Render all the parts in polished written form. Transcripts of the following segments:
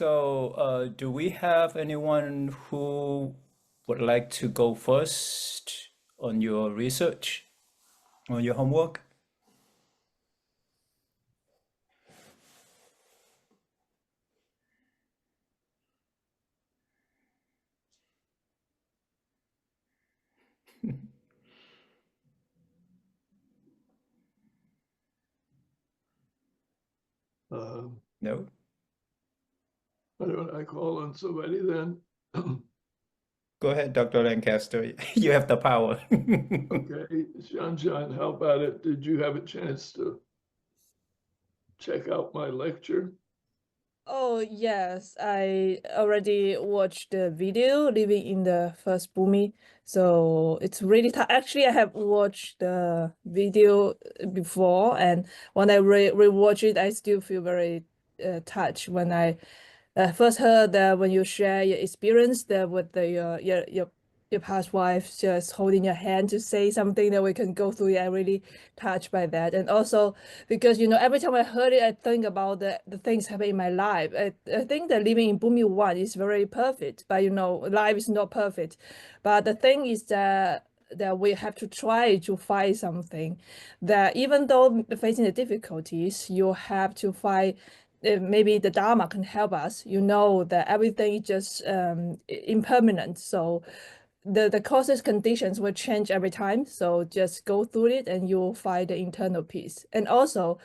So, do we have anyone who would like to go first on your research, on your homework? Uh, No? why don't I call on somebody then? Go ahead, Dr. Lancaster. You have the power. Okay, John, how about it? Did you have a chance to check out my lecture? Oh, yes, I already watched the video Living in the First Boomy. So it's really actually I have watched the video before, and when I rewatch it, I still feel very touched when I first heard that when you share your experience there with your past wife just holding your hand to say something that we can go through it. I really touched by that. And also because every time I heard it, I think about the things happening in my life. I think that living in Bumi One is very perfect, but life is not perfect. But the thing is that we have to try to find something that even though facing the difficulties, you have to find maybe the Dharma can help us. You know that everything is just impermanent. So the causes conditions will change every time. So just go through it and you'll find the internal peace. And also,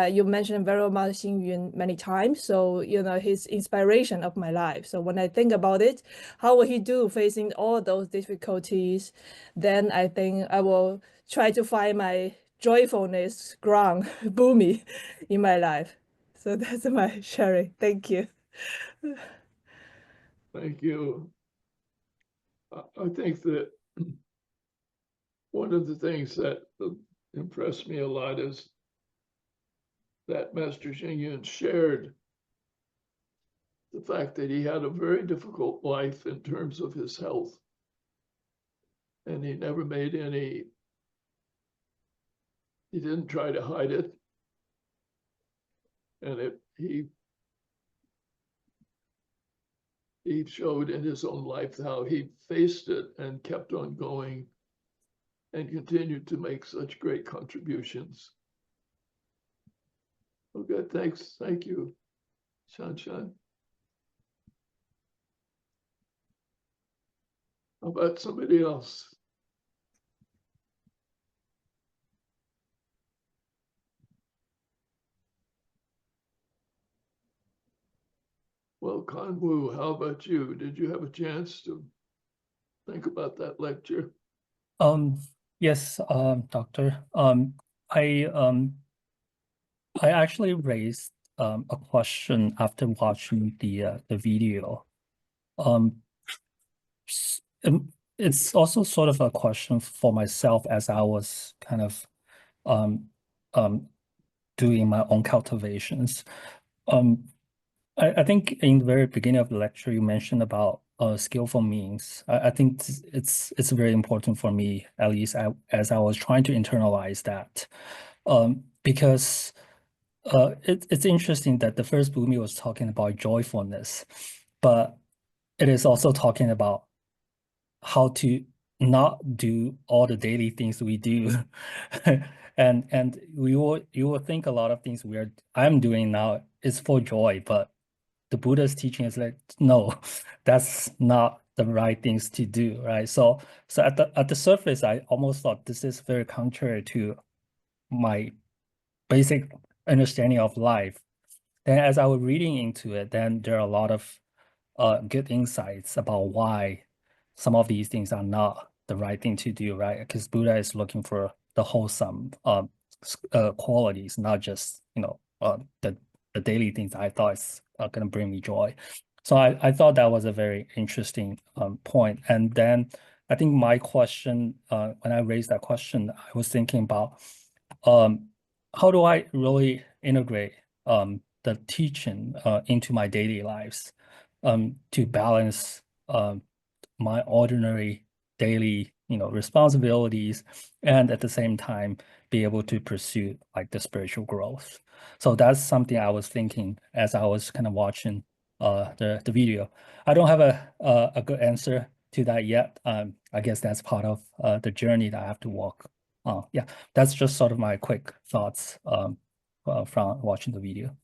you mentioned very much Xing Yun many times. So, his inspiration of my life. So when I think about it, how will he do facing all those difficulties? Then I think I will try to find my joyfulness ground, boomy in my life. So that's my sharing. Thank you. Thank you. I think that one of the things that impressed me a lot is that Master Xing Yun shared the fact that he had a very difficult life in terms of his health. And he never made he didn't try to hide it. And he showed in his own life how he faced it and kept on going and continued to make such great contributions. Okay, thanks. Thank you, Shan. How about somebody else? Well, Kanwu, how about you? Did you have a chance to think about that lecture? Um, yes, doctor. I um I actually raised a question after watching the video. Um, it's also sort of a question for myself as I was kind of um um doing my own cultivations. Um, I think in the very beginning of the lecture you mentioned about skillful means. I think it's very important for me, at least as I was trying to internalize that. Because it's interesting that the first Bumi was talking about joyfulness, but it is also talking about how to not do all the daily things we do. And you will think a lot of things I'm doing now is for joy, but the Buddha's teaching is like, no, that's not the right things to do, right? So at the surface, I almost thought this is very contrary to my basic understanding of life. Then as I was reading into it, then there are a lot of good insights about why some of these things are not the right thing to do, right? Because Buddha is looking for the wholesome qualities, not just, the daily things I thought is going to bring me joy. So I thought that was a very interesting point. And then I think my question, when I raised that question, I was thinking about how do I really integrate the teaching into my daily lives to balance my ordinary daily, responsibilities, and at the same time be able to pursue like the spiritual growth. So that's something I was thinking as I was kind of watching the video. I don't have a good answer to that yet. I guess that's part of the journey that I have to walk. Yeah, that's just sort of my quick thoughts from watching the video.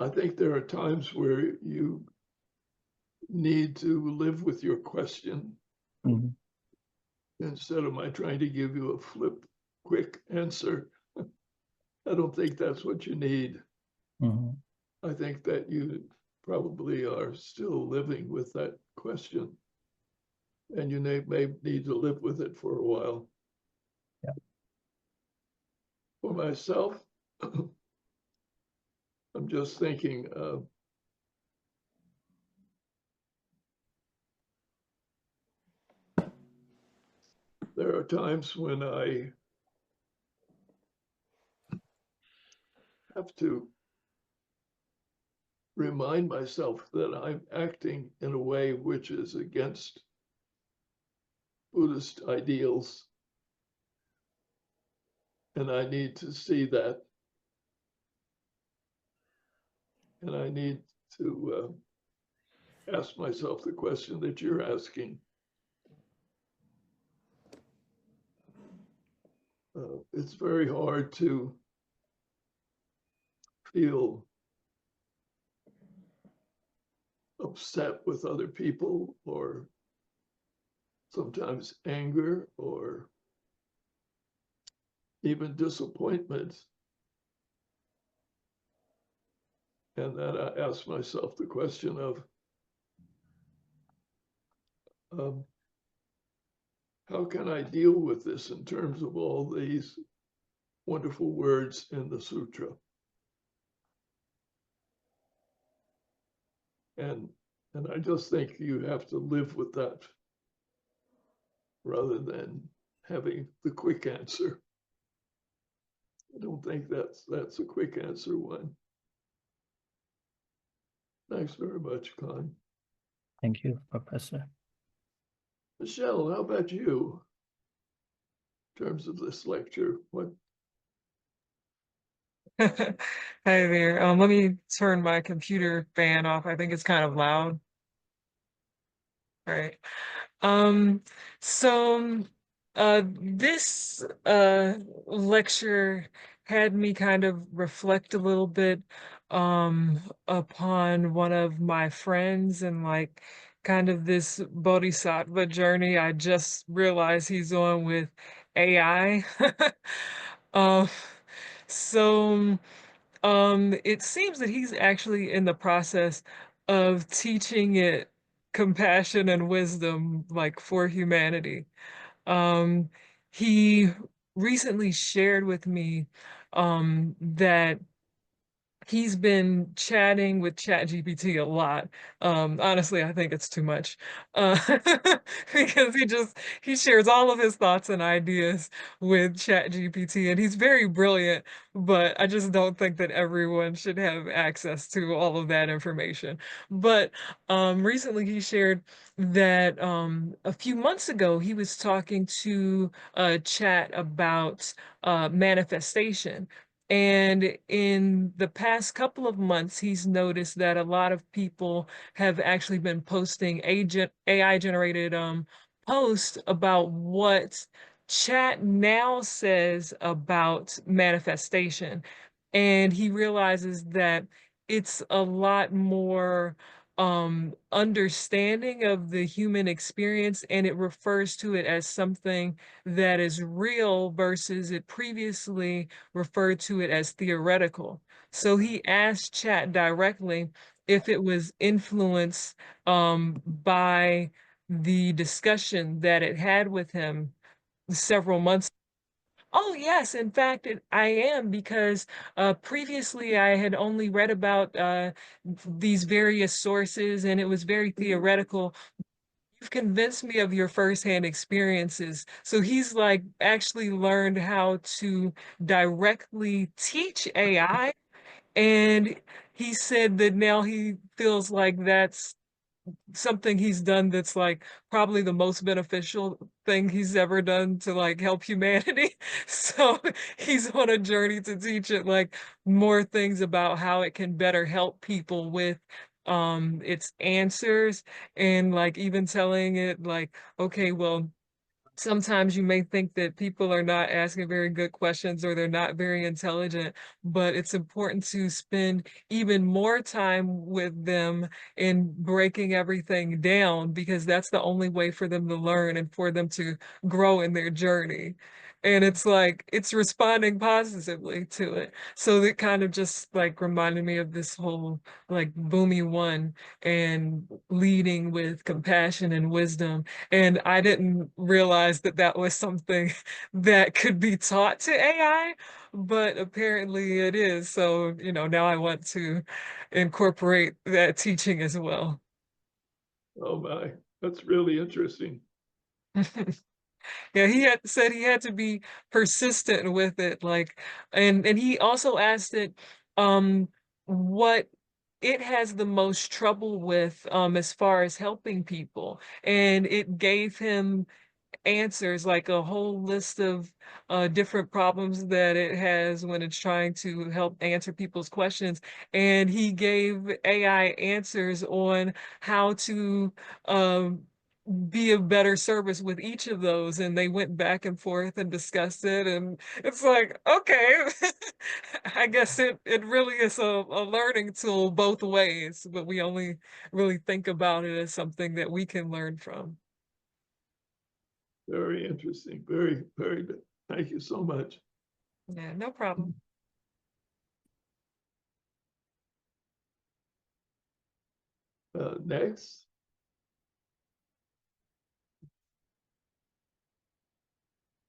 I think there are times where you need to live with your question Mhm. instead of my trying to give you a quick answer. I don't think that's what you need. Mhm. I think that you probably are still living with that question. And you may need to live with it for a while. Yeah. For myself, I'm just thinking, there are times when I have to remind myself that I'm acting in a way which is against Buddhist ideals. And I need to see that. And I need to ask myself the question that you're asking. It's very hard to feel upset with other people, or sometimes anger, or even disappointment. And then I ask myself the question of, how can I deal with this in terms of all these wonderful words in the sutra? And I just think you have to live with that rather than having the quick answer. I don't think that's a quick answer one. Thanks very much, Con. Thank you, Professor. Michelle, how about you? In terms of this lecture, what? Hi there. Let me turn my computer fan off. I think it's kind of loud. All right. So this lecture had me kind of reflect a little bit upon one of my friends and like kind of this bodhisattva journey I just realized he's on with AI. Um, so it seems that he's actually in the process of teaching it compassion and wisdom, like for humanity. Um, he recently shared with me that he's been chatting with ChatGPT a lot. Honestly, I think it's too much because he shares all of his thoughts and ideas with ChatGPT, and he's very brilliant, but I just don't think that everyone should have access to all of that information. But recently he shared that a few months ago he was talking to Chat about manifestation. And in the past couple of months, he's noticed that a lot of people have actually been posting AI-generated posts about what Chat now says about manifestation. And he realizes that it's a lot more understanding of the human experience, and it refers to it as something that is real versus it previously referred to it as theoretical. So he asked Chat directly if it was influenced by the discussion that it had with him several months. Oh, yes, in fact, I am, because previously I had only read about these various sources and it was very theoretical. You've convinced me of your firsthand experiences. So he's like actually learned how to directly teach AI. And he said that now he feels like that's something he's done that's like probably the most beneficial thing he's ever done to like help humanity. So he's on a journey to teach it like more things about how it can better help people with its answers, and like even telling it like, okay, well, sometimes you may think that people are not asking very good questions or they're not very intelligent, but it's important to spend even more time with them in breaking everything down, because that's the only way for them to learn and for them to grow in their journey. And it's like, it's responding positively to it. So it kind of just like reminded me of this whole like Boomy One and leading with compassion and wisdom. And I didn't realize that that was something that could be taught to AI, but apparently it is. So, you know, now I want to incorporate that teaching as well. Oh my, that's really interesting. Yeah, he had said he had to be persistent with it, like, and he also asked it, what it has the most trouble with, as far as helping people, and it gave him answers, like a whole list of different problems that it has when it's trying to help answer people's questions. And he gave AI answers on how to um, be of better service with each of those. And they went back and forth and discussed it. And it's like, okay, I guess it really is a learning tool both ways, but we only really think about it as something that we can learn from. Very interesting. Very, very good. Thank you so much. Yeah, no problem. Next.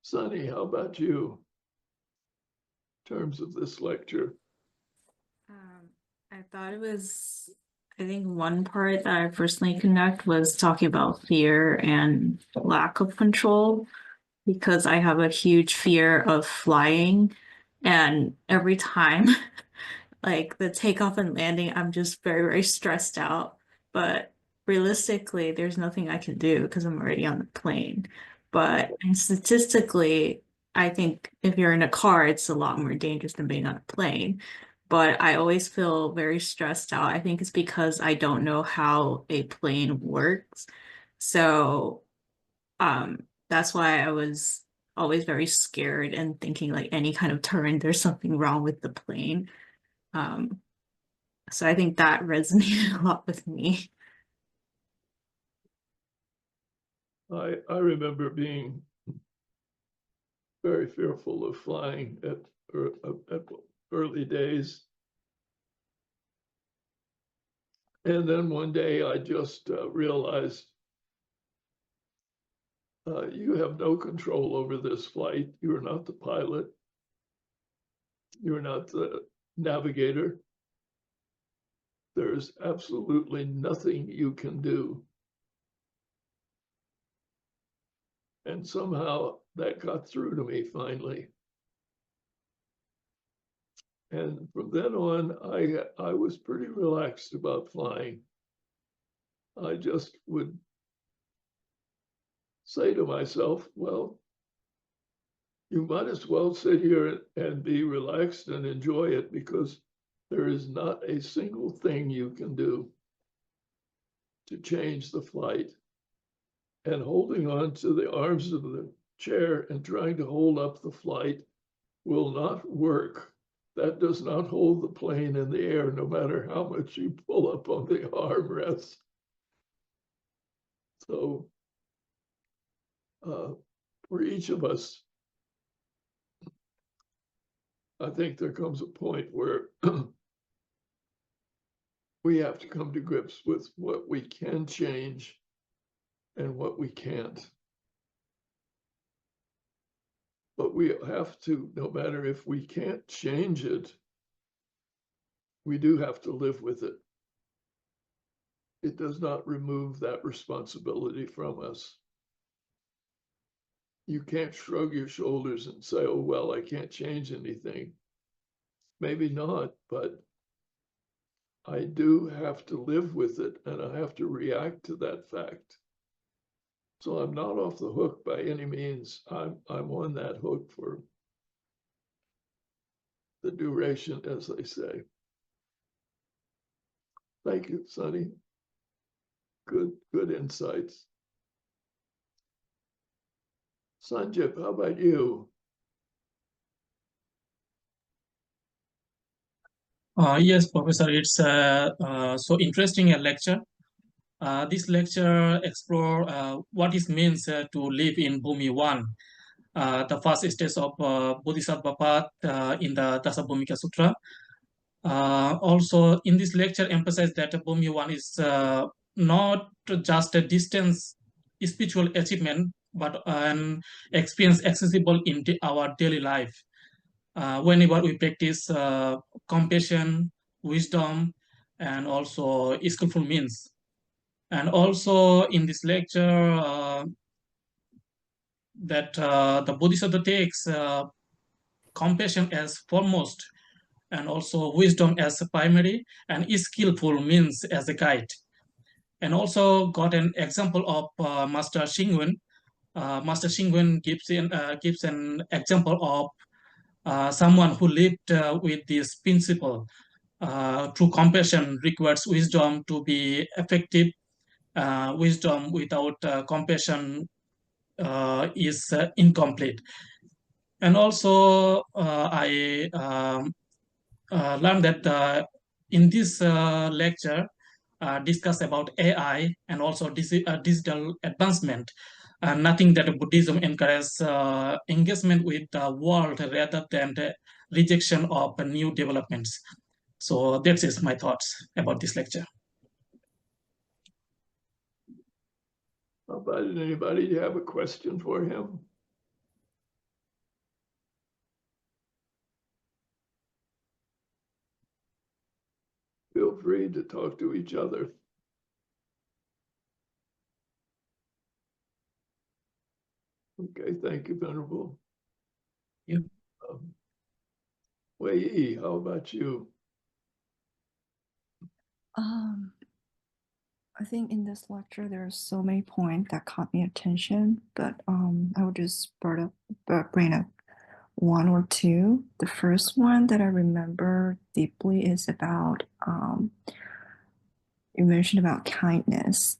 Sunny, how about you? In terms of this lecture. I thought it was, I think one part that I personally connect was talking about fear and lack of control, because I have a huge fear of flying. And every time, like the takeoff and landing, I'm just very, very stressed out. But realistically, there's nothing I can do because I'm already on the plane. But and statistically, I think if you're in a car, it's a lot more dangerous than being on a plane. But I always feel very stressed out. I think it's because I don't know how a plane works. So that's why I was always very scared and thinking like any kind of turn, there's something wrong with the plane. Um, so I think that resonated a lot with me. I remember being very fearful of flying at early days. And then one day I just realized you have no control over this flight. You are not the pilot. You're not the navigator. There's absolutely nothing you can do. And somehow that got through to me finally. And from then on, I was pretty relaxed about flying. I just would say to myself, well, you might as well sit here and be relaxed and enjoy it, because there is not a single thing you can do to change the flight. And holding on to the arms of the chair and trying to hold up the flight will not work. That does not hold the plane in the air, no matter how much you pull up on the armrest. So for each of us, I think there comes a point where we have to come to grips with what we can change and what we can't. But we have to, no matter if we can't change it, we do have to live with it. It does not remove that responsibility from us. You can't shrug your shoulders and say, oh, well, I can't change anything. Maybe not, but I do have to live with it and I have to react to that fact. So I'm not off the hook by any means. I'm on that hook for the duration, as they say. Thank you, Sonny. Good insights. Sanjip, how about you? Yes, Professor, it's so interesting a lecture. This lecture explore what it means to live in Bhumi 1, the first stage of Bodhisattva path in the Dasabhumika Sutra. Also, in this lecture, emphasize that Bhumi 1 is not just a distance spiritual achievement, but an experience accessible in our daily life. Whenever we practice compassion, wisdom, and also skillful means. And also in this lecture, that the Bodhisattva takes compassion as foremost, and also wisdom as primary, and skillful means as a guide. And also got an example of Master Xingwen. Master Xingwen gives an example of someone who lived with this principle. True compassion requires wisdom to be effective. Wisdom without compassion is incomplete. And also, I learned that in this lecture, discuss about AI and also digital advancement. Nothing that Buddhism encourages engagement with the world rather than the rejection of new developments. So that is my thoughts about this lecture. How about anybody? Do you have a question for him? Feel free to talk to each other. Okay, thank you, Venerable. Yeah. Wei Yi, how about you? I think in this lecture there are so many points that caught my attention, but I will just bring up one or two. The first one that I remember deeply is about you mentioned about kindness.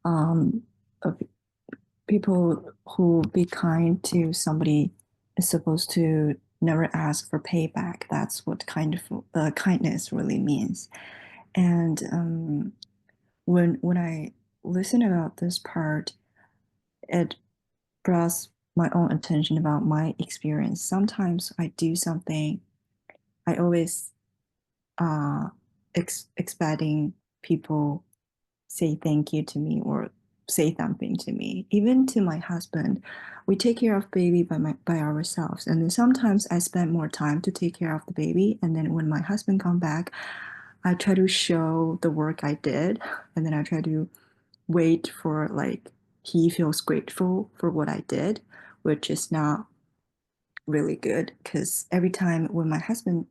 Of people who be kind to somebody is supposed to never ask for payback. That's what kind of kindness really means. And when I listen about this part, it draws my own attention about my experience. Sometimes I do something, I always expecting people say thank you to me or say something to me. Even to my husband, we take care of baby by ourselves, and then sometimes I spend more time to take care of the baby, and then when my husband come back, I try to show the work I did, and then I try to wait for like he feels grateful for what I did, which is not really good because every time when my husband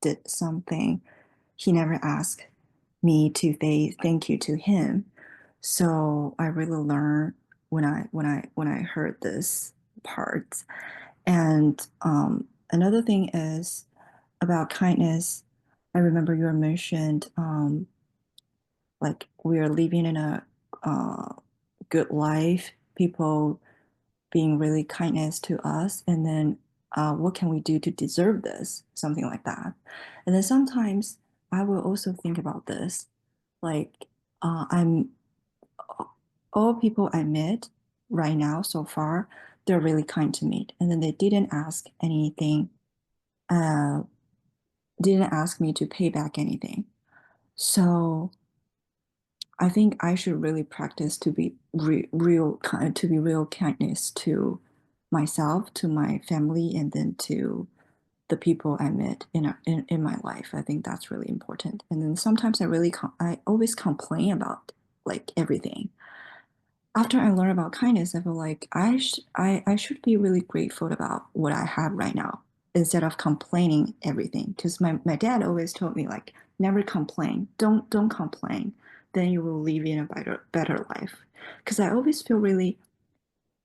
did something, he never asked me to say thank you to him. So I really learned when I heard this part. And another thing is about kindness. I remember you mentioned like we are living in a good life, people being really kindness to us, and then what can we do to deserve this? Something like that. And then sometimes I will also think about this, like I'm all people I met right now so far, they're really kind to me, and then they didn't ask anything, didn't ask me to pay back anything. So I think I should really practice to be real kindness to myself, to my family, and then to the people I met in my life. I think that's really important. And then sometimes I always complain about like everything. After I learn about kindness, I feel like I should be really grateful about what I have right now. instead of complaining everything. Because my dad always told me, like, never complain. Don't complain. Then you will live in a better life. Because I always feel really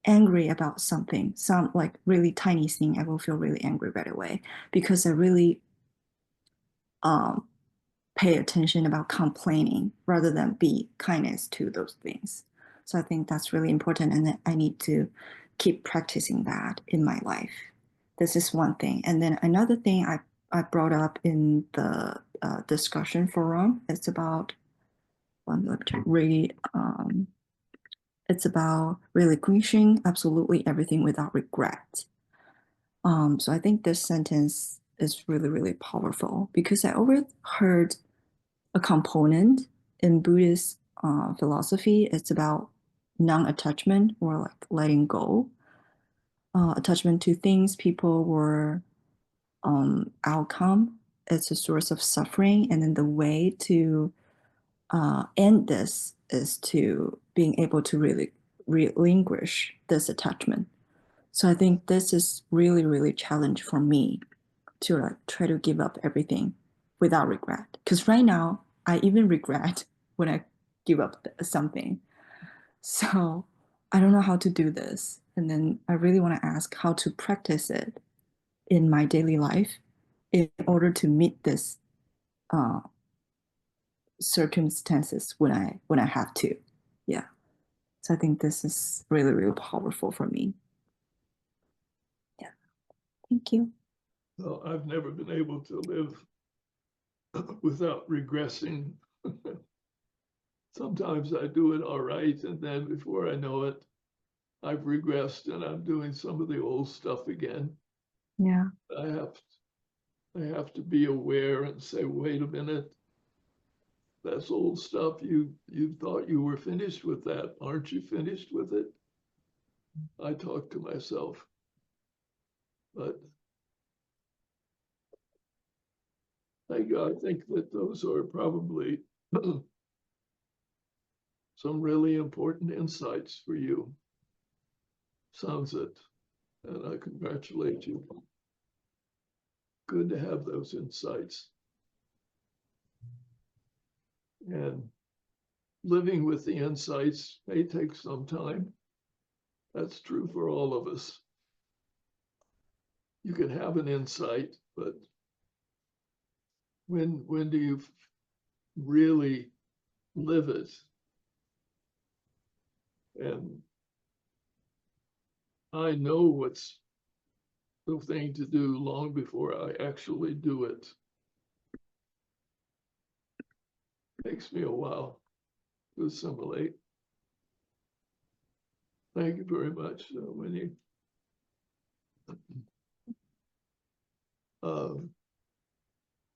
angry about something, some like really tiny thing. I will feel really angry right away because I really pay attention about complaining rather than be kindness to those things. So I think that's really important, and I need to keep practicing that in my life. This is one thing. And then another thing I brought up in the discussion forum, it's about, let me read, it's about relinquishing absolutely everything without regret. So I think this sentence is really, really powerful because I overheard a component in Buddhist philosophy. It's about non-attachment or like letting go. Attachment to things, people, or outcome. It's a source of suffering, and then the way to end this is to being able to really relinquish this attachment. So I think this is really, really challenge for me to like try to give up everything without regret. Because right now I even regret when I give up something. So I don't know how to do this. And then I really want to ask how to practice it in my daily life in order to meet this circumstances when I have to. Yeah. So I think this is really, really powerful for me. Yeah. Thank you. Well, I've never been able to live without regressing. Sometimes I do it all right, and then before I know it, I've regressed and I'm doing some of the old stuff again. Yeah. I have to be aware and say, wait a minute, that's old stuff. You thought you were finished with that. Aren't you finished with it? I talk to myself. But I think that those are probably some really important insights for you. Sounds it. And I congratulate you. Good to have those insights. And living with the insights may take some time. That's true for all of us. You can have an insight, but when do you really live it? And I know what's the thing to do long before I actually do it. Takes me a while to assimilate. Thank you very much, Winnie.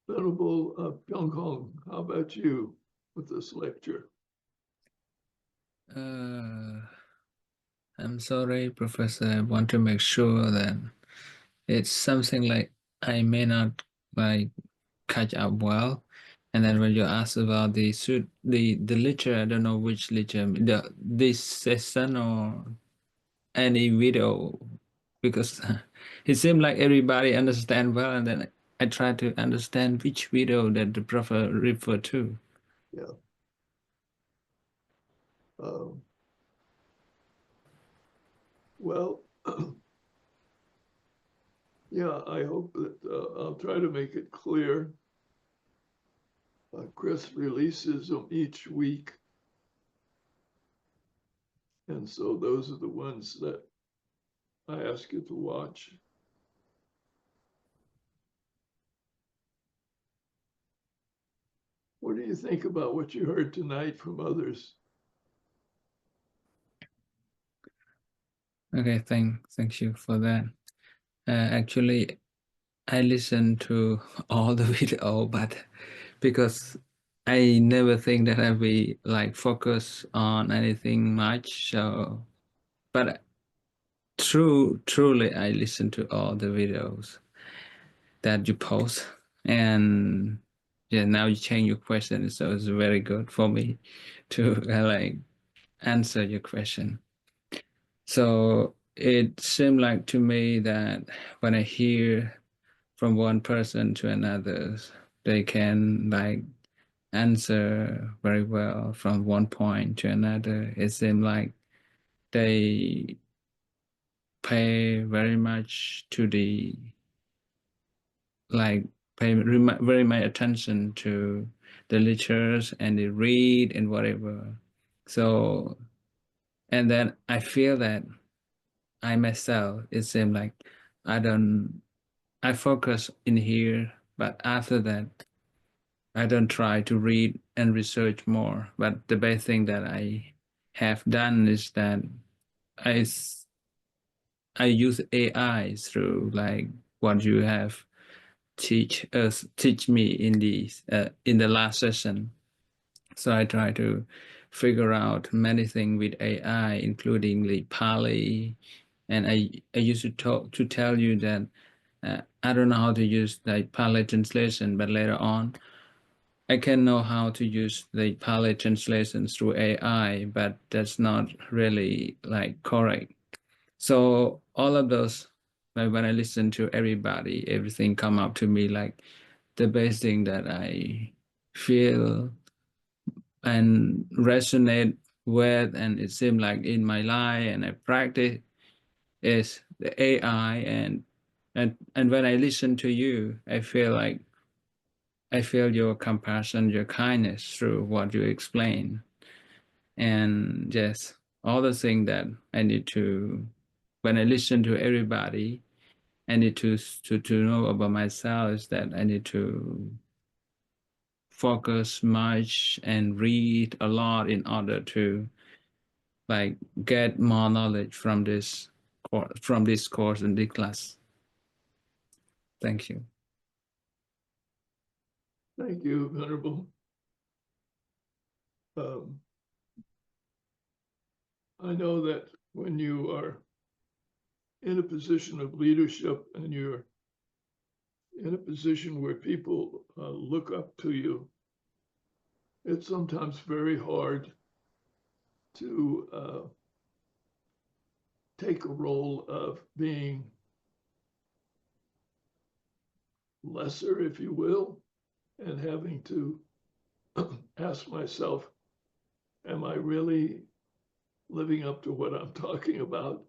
Venerable Pyong Hong, how about you with this lecture? I'm sorry, Professor. I want to make sure that it's something like I may not like catch up well. And then when you ask about the literature, I don't know which literature, this session or any video, because it seemed like everybody understand well, and then I try to understand which video that the Prophet referred to. Yeah. Well, yeah, I hope that I'll try to make it clear. Chris releases them each week. And so those are the ones that I ask you to watch. What do you think about what you heard tonight from others? Okay, thank you for that. Actually, I listened to all the video, but because I never think that I will like focus on anything much. So, but truly, I listen to all the videos that you post, and yeah, now you change your question, so it's very good for me to like answer your question. So it seemed like to me that when I hear from one person to another. They can like answer very well from one point to another. It seems like they pay very much to the like pay very much attention to the lectures and they read and whatever. So, and then I feel that I myself, it seems like I focus in here, but after that, I don't try to read and research more. But the best thing that I have done is that I use AI through like what you have teach me in the last session. So I try to figure out many things with AI, including the Pali, and I used to tell you that I don't know how to use the Pali translation, but later on I can know how to use the Pali translation through AI, but that's not really like correct. So all of those, like when I listen to everybody, everything come up to me like the best thing that I feel and resonate with, and it seemed like in my life and I practice is the AI, and when I listen to you, I feel your compassion, your kindness through what you explain, and just all the things that I need to. When I listen to everybody, I need to know about myself is that I need to focus much and read a lot in order to like get more knowledge from this course and this class. Thank you. Thank you, Venerable. I know that when you are in a position of leadership and you're in a position where people look up to you, it's sometimes very hard to take a role of being lesser, if you will, and having to ask myself, am I really living up to what I'm talking about?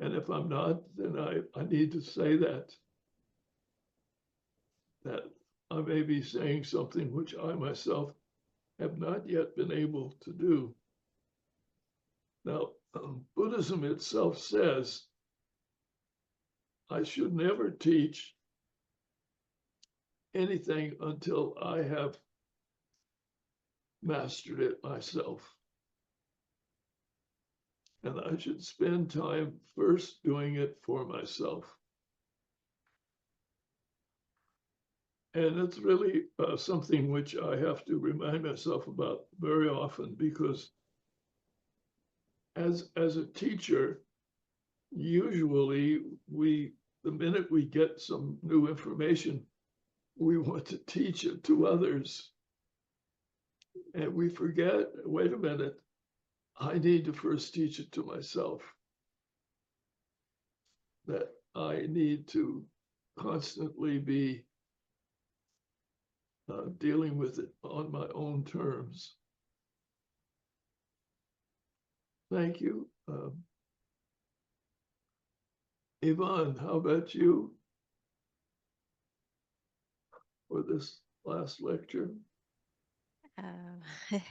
And if I'm not, then I need to say that I may be saying something which I myself have not yet been able to do. Now, Buddhism itself says I should never teach anything until I have mastered it myself. And I should spend time first doing it for myself. And it's really something which I have to remind myself about very often, because as a teacher, usually the minute we get some new information, we want to teach it to others. And we forget, wait a minute, I need to first teach it to myself. That I need to constantly be dealing with it on my own terms. Thank you. Yvonne, how about you for this last lecture? I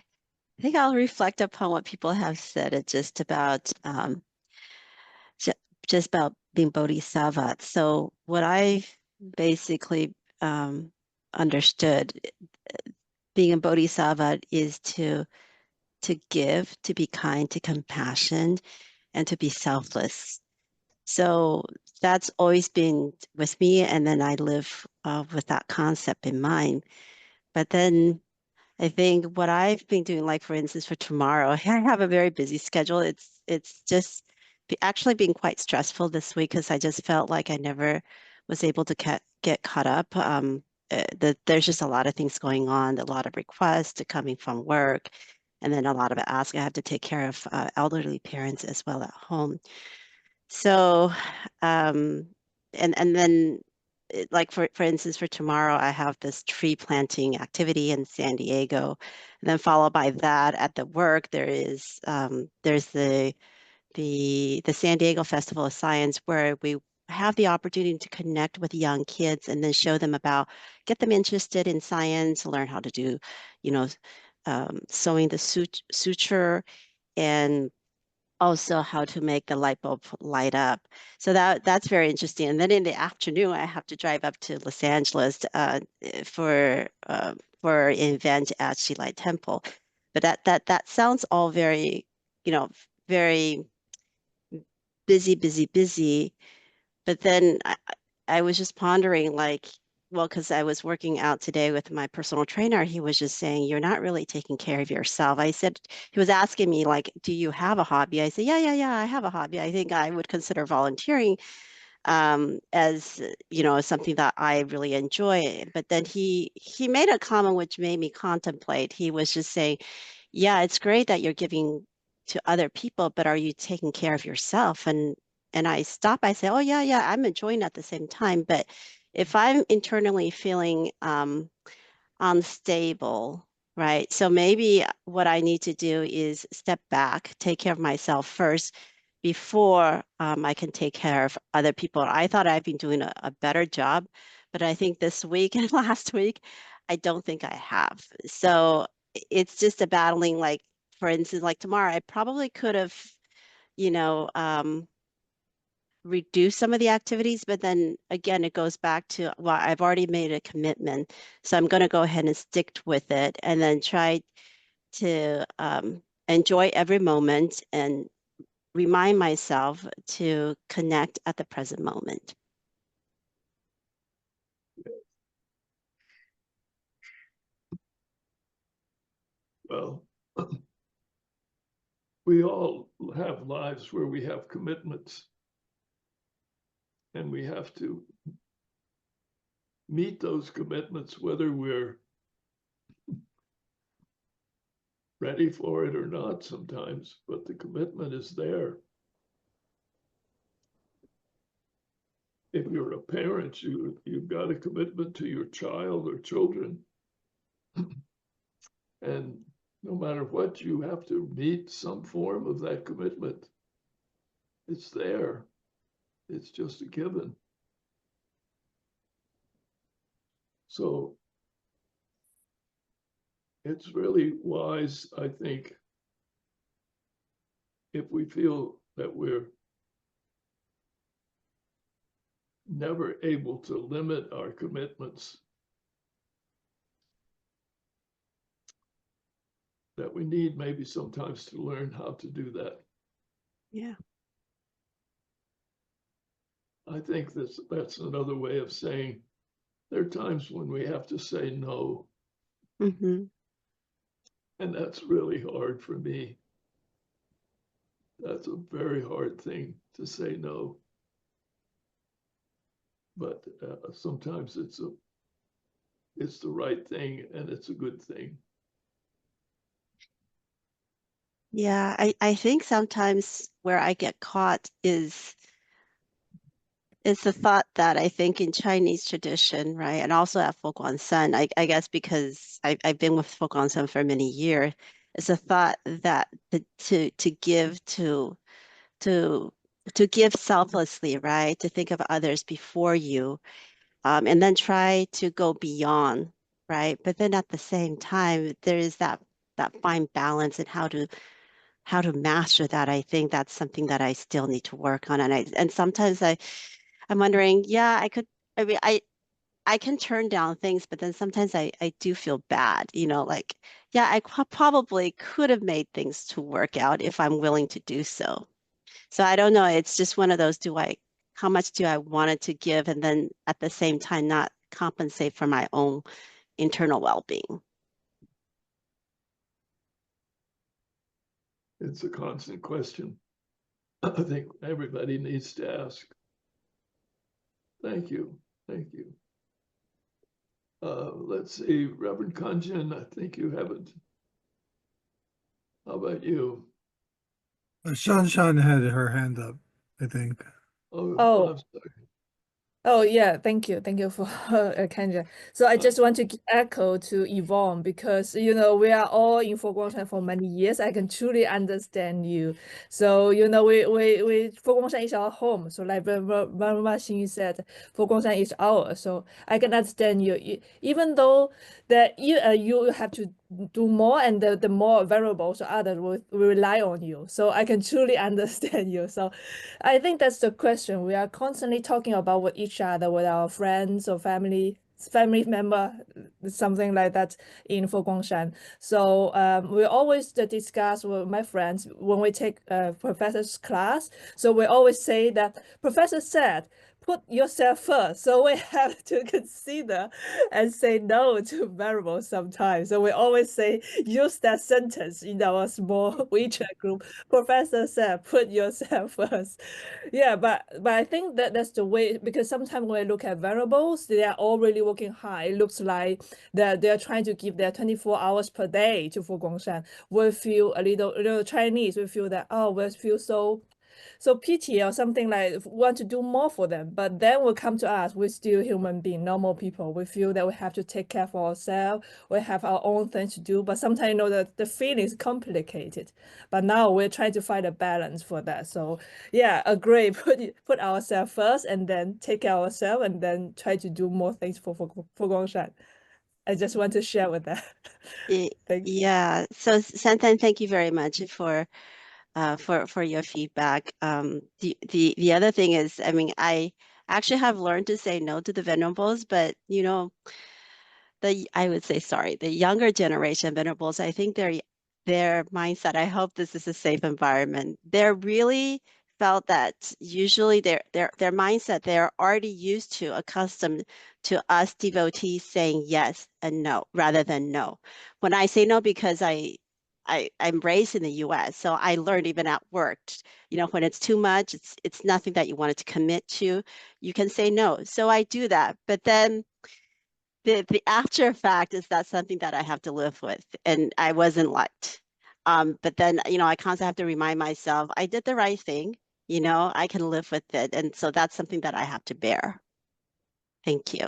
think I'll reflect upon what people have said. It's just about being bodhisattva. So what I basically understood, being a bodhisattva is to give, to be kind, to compassion, and to be selfless. So that's always been with me, and then I live with that concept in mind. But then I think what I've been doing, like for instance, for tomorrow, I have a very busy schedule. It's just actually been quite stressful this week because I just felt like I never was able to get caught up. There's just a lot of things going on, a lot of requests coming from work, and then a lot of ask. I have to take care of elderly parents as well at home. So, and then like for instance, for tomorrow, I have this tree planting activity in San Diego. And then followed by that at the work, there's the San Diego Festival of Science, where we have the opportunity to connect with young kids and then show them get them interested in science, learn how to do, sewing the suture, and also how to make the light bulb light up. So that's very interesting. And then in the afternoon, I have to drive up to Los Angeles for an event at Xilai Temple. But that sounds all very, very busy. But then I was just pondering, like, well, because I was working out today with my personal trainer, he was just saying, you're not really taking care of yourself. I said, he was asking me, like, do you have a hobby? I said, yeah, I have a hobby. I think I would consider volunteering as, something that I really enjoy. But then he made a comment which made me contemplate. He was just saying, yeah, it's great that you're giving to other people, but are you taking care of yourself? And I stop, I say, oh yeah, I'm enjoying at the same time. But if I'm internally feeling unstable, right? So maybe what I need to do is step back, take care of myself first before I can take care of other people. I thought I've been doing a better job, but I think this week and last week, I don't think I have. So it's just a battling, like, for instance, like tomorrow, I probably could have, reduce some of the activities, but then again, it goes back to, well, I've already made a commitment, so I'm going to go ahead and stick with it, and then try to enjoy every moment and remind myself to connect at the present moment. Well, we all have lives where we have commitments, and we have to meet those commitments, whether we're ready for it or not sometimes, but the commitment is there. If you're a parent, you've got a commitment to your child or children. And no matter what, you have to meet some form of that commitment. It's there. It's just a given. So it's really wise, I think, if we feel that we're never able to limit our commitments, that we need maybe sometimes to learn how to do that. Yeah. I think that's another way of saying there are times when we have to say no. Mm-hmm. And that's really hard for me. That's a very hard thing to say no. But sometimes it's the right thing, and it's a good thing. Yeah, I think sometimes where I get caught is the thought that I think in Chinese tradition, right, and also at Foguanshan, I guess because I've been with Foguanshan for many years, it's a thought that to give to give selflessly, right, to think of others before you, and then try to go beyond, right? But then at the same time, there is that fine balance and how to master that. I think that's something that I still need to work on. And sometimes I'm wondering, yeah, I mean, I can turn down things, but then sometimes I do feel bad, like, yeah, I probably could have made things to work out if I'm willing to do so. So I don't know. It's just one of those, how much do I want it to give? And then at the same time, not compensate for my own internal well-being. It's a constant question I think everybody needs to ask. Thank you. Thank you. Let's see, Reverend Kanjin, I think you haven't. How about you? Shan had her hand up, I think. Oh, Oh. I'm sorry. Oh yeah, thank you for Kanja. So I just want to echo to Yvonne because we are all in Foguangshan for many years. I can truly understand you. So we Foguangshan is our home. So like Mama Xing said, Foguangshan is ours. So I can understand you. Even though that you have to do more and the more variables others will rely on you. So I can truly understand you. So I think that's the question. We are constantly talking about with each other, with our friends or family member, something like that in Foguangshan. So we always discuss with my friends when we take professor's class. So we always say that professor said, put yourself first. So we have to consider and say no to variables sometimes. So we always say, use that sentence in our small WeChat group. Professor said, put yourself first. Yeah, but I think that's the way, because sometimes when I look at variables, they are all really working hard. It looks like they're trying to give their 24 hours per day to Foguangshan. We feel a little Chinese. We feel that, oh, we feel so pity or something, like want to do more for them. But then will come to us, we're still human being, normal people. We feel that we have to take care for ourselves. We have our own things to do. But sometimes the feeling is complicated. But now we're trying to find a balance for that. So yeah, agree. Put ourselves first and then take care of ourselves and then try to do more things for Gongshan. I just want to share with that. Thank you. Yeah. So Santhan, thank you very much for your feedback. The other thing is, I mean, I actually have learned to say no to the venerables, but I would say sorry, the younger generation venerables, I think their mindset, I hope this is a safe environment. They're really felt that usually their mindset, they're already used to, accustomed to us devotees saying yes and no rather than no. When I say no, because I'm raised in the US, so I learned even at work, when it's too much, it's nothing that you wanted to commit to, you can say no. So I do that. But then the after fact is that something that I have to live with, and I wasn't liked. But then, I constantly have to remind myself, I did the right thing, I can live with it. And so that's something that I have to bear. Thank you.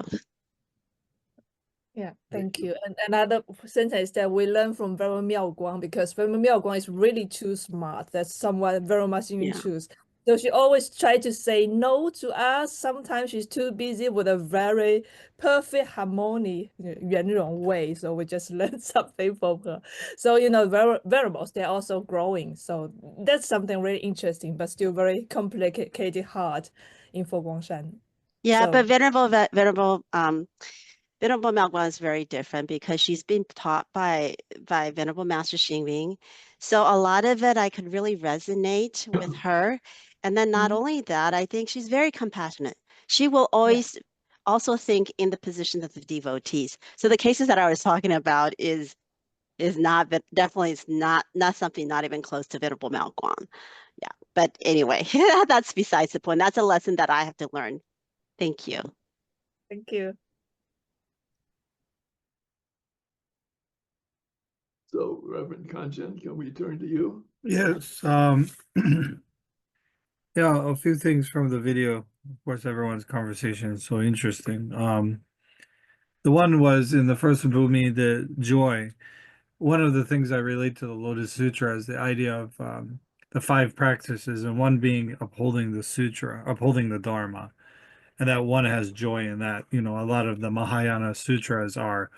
Yeah, thank you. And another sentence that we learn from Venerable Miaoguang, because Venerable Miaoguang is really too smart. That's someone very much in choose. So she always try to say no to us. Sometimes she's too busy with a very perfect harmony, 圆融 way. So we just learn something from her. So, variables, they're also growing. So that's something really interesting, but still very complicated, hard in Foguangshan. Yeah, So, but Venerable Miaoguang is very different because she's been taught by Venerable Master Xingming. So a lot of it I could really resonate with her. And then not only that, I think she's very compassionate. She will always also think in the position of the devotees. So the cases that I was talking about is not, but definitely it's not something not even close to Venerable Miaoguang. Yeah, but anyway, that's besides the point. That's a lesson that I have to learn. Thank you. thank you. So Reverend Kanchen, can we turn to you? Yes. Yeah, a few things from the video. Of course, everyone's conversation is so interesting. The one was in the first Bhumi, the joy. One of the things I relate to the Lotus Sutra is the idea of the 5 practices, and one being upholding the sutra, upholding the Dharma, and that one has joy in that. A lot of the Mahayana sutras are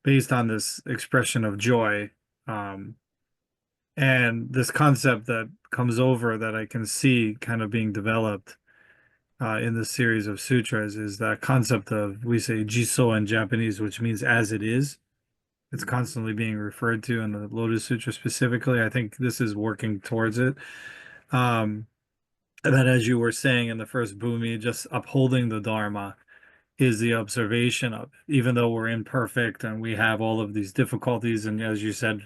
based on this expression of joy. And this concept that comes over that I can see kind of being developed in this series of sutras is that concept of, we say jiso in Japanese, which means as it is. It's constantly being referred to in the Lotus Sutra specifically. I think this is working towards it. And then, as you were saying in the first Bhumi, just upholding the Dharma is the observation of it. Even though we're imperfect and we have all of these difficulties, and as you said,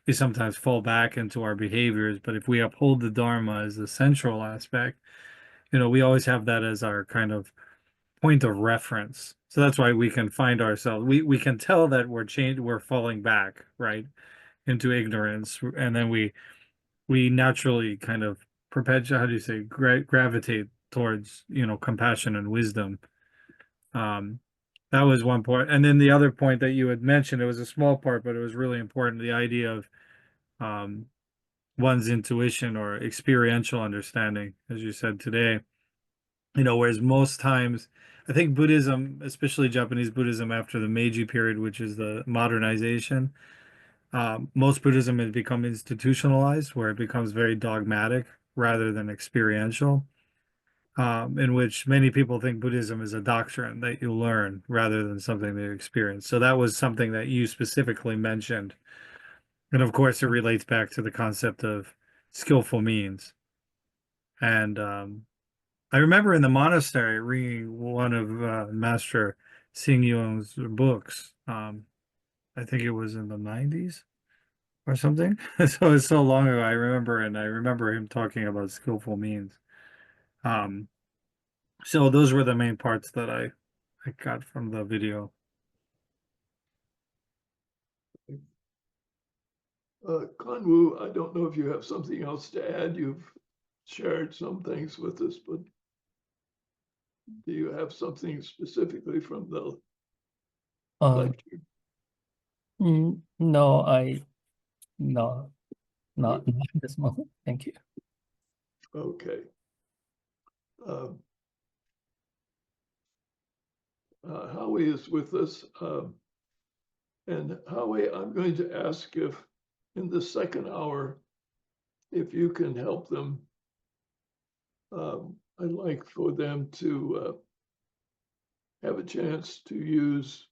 we sometimes fall back into our behaviors, but if we uphold the Dharma as the central aspect, we always have that as our kind of point of reference. So that's why we can find ourselves, we can tell that we're falling back, right, into ignorance, and then we naturally kind of perpetuate, how do you say, gravitate towards, compassion and wisdom That was one point. And then the other point that you had mentioned, it was a small part, but it was really important. The idea of one's intuition or experiential understanding, as you said today. You know, whereas most times, I think Buddhism, especially Japanese Buddhism after the Meiji period, which is the modernization, most Buddhism has become institutionalized, where it becomes very dogmatic rather than experiential, in which many people think Buddhism is a doctrine that you learn rather than something that you experience. So that was something that you specifically mentioned. And of course, it relates back to the concept of skillful means. And I remember in the monastery reading one of Master Xing books. I think it was in the 90s or something. So it's so long ago. I remember him talking about skillful means. So those were the main parts that I got from the video. Kanwoo, I don't know if you have something else to add. You've shared some things with us, but do you have something specifically from the lecture? No, no, not at this moment. Thank you. Okay. Howie is with us. And Howie, I'm going to ask if in the second hour, if you can help them. I'd like for them to have a chance to use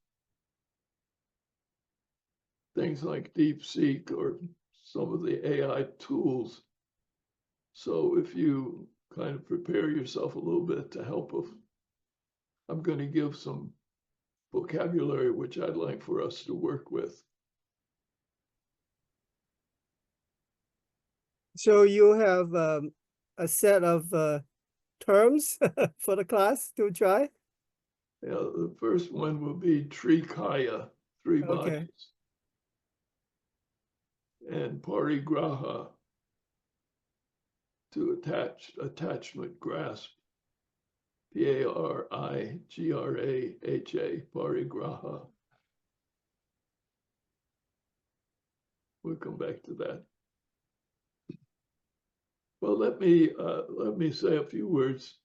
things like DeepSeek or some of the AI tools. So if you kind of prepare yourself a little bit to help us, I'm going to give some vocabulary which I'd like for us to work with. So you have a set of terms for the class to try? Yeah, the first one will be Trikaya, three bodies. And Parigraha, to attachment, grasp. Parigraha, Parigraha. We'll come back to that. Well, let me say a few words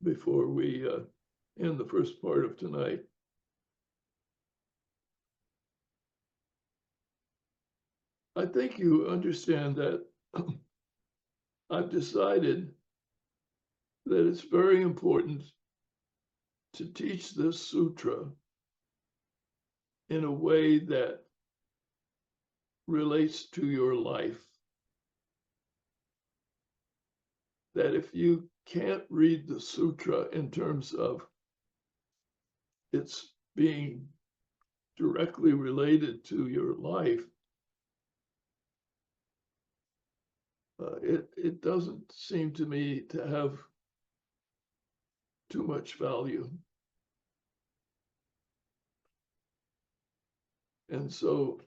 before we end the first part of tonight. I think you understand that I've decided that it's very important to teach this sutra in a way that relates to your life. That if you can't read the sutra in terms of its being directly related to your life, it doesn't seem to me to have too much value. And so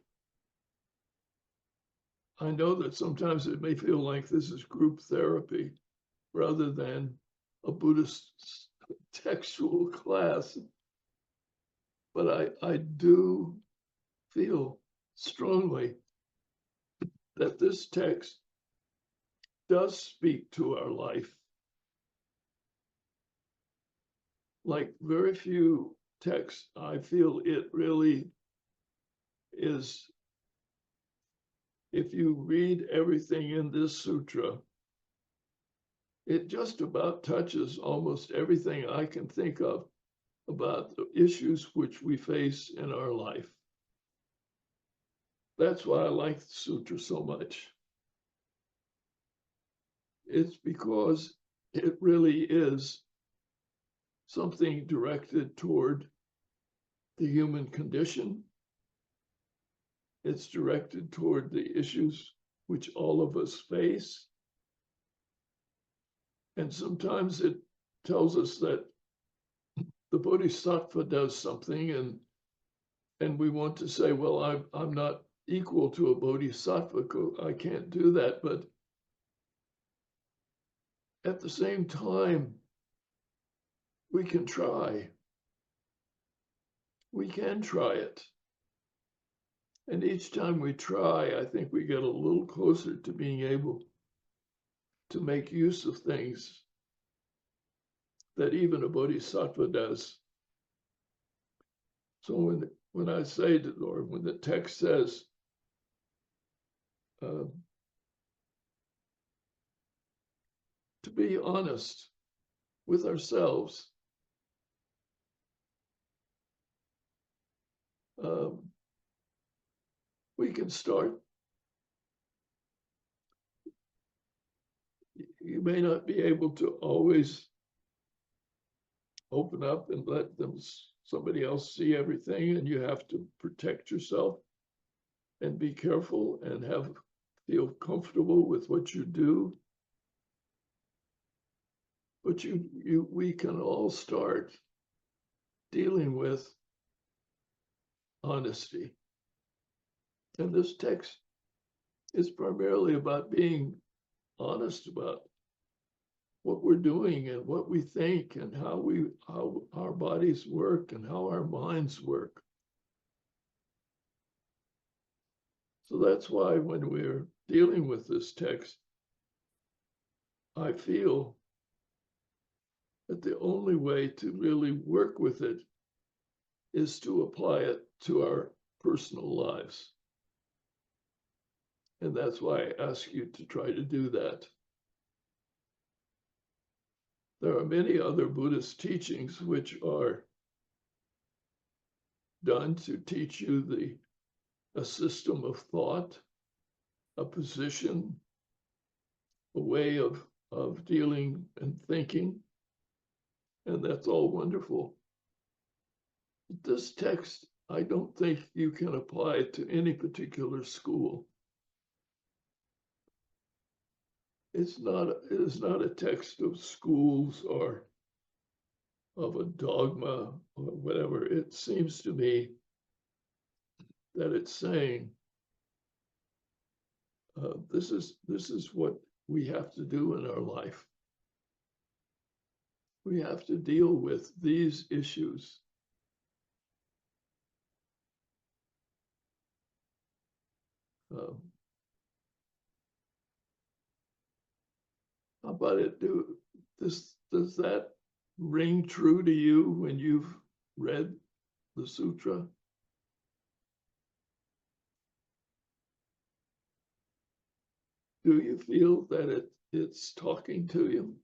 I know that sometimes it may feel like this is group therapy rather than a Buddhist textual class. But I do feel strongly that this text does speak to our life. Like very few texts, I feel it really is. If you read everything in this sutra, it just about touches almost everything I can think of about the issues which we face in our life. That's why I like the sutra so much. It's because it really is something directed toward the human condition. It's directed toward the issues which all of us face. And sometimes it tells us that the Bodhisattva does something and we want to say, well, I'm not equal to a Bodhisattva, I can't do that. But at the same time, we can try. We can try it. And each time we try, I think we get a little closer to being able to make use of things that even a bodhisattva does. So when I say, or when the text says, to be honest with ourselves, we can start. You may not be able to always open up and let somebody else see everything, and you have to protect yourself and be careful and feel comfortable with what you do. But we can all start dealing with honesty. And this text is primarily about being honest about what we're doing and what we think and how our bodies work and how our minds work. So that's why when we're dealing with this text, I feel that the only way to really work with it is to apply it to our personal lives. And that's why I ask you to try to do that. There are many other Buddhist teachings which are done to teach you a system of thought, a position, a way of dealing and thinking. And that's all wonderful. This text, I don't think you can apply it to any particular school. It is not a text of schools or of a dogma or whatever. It seems to me that it's saying this is what we have to do in our life. We have to deal with these issues. How about it? Does that ring true to you when you've read the sutra? Do you feel that it's talking to you?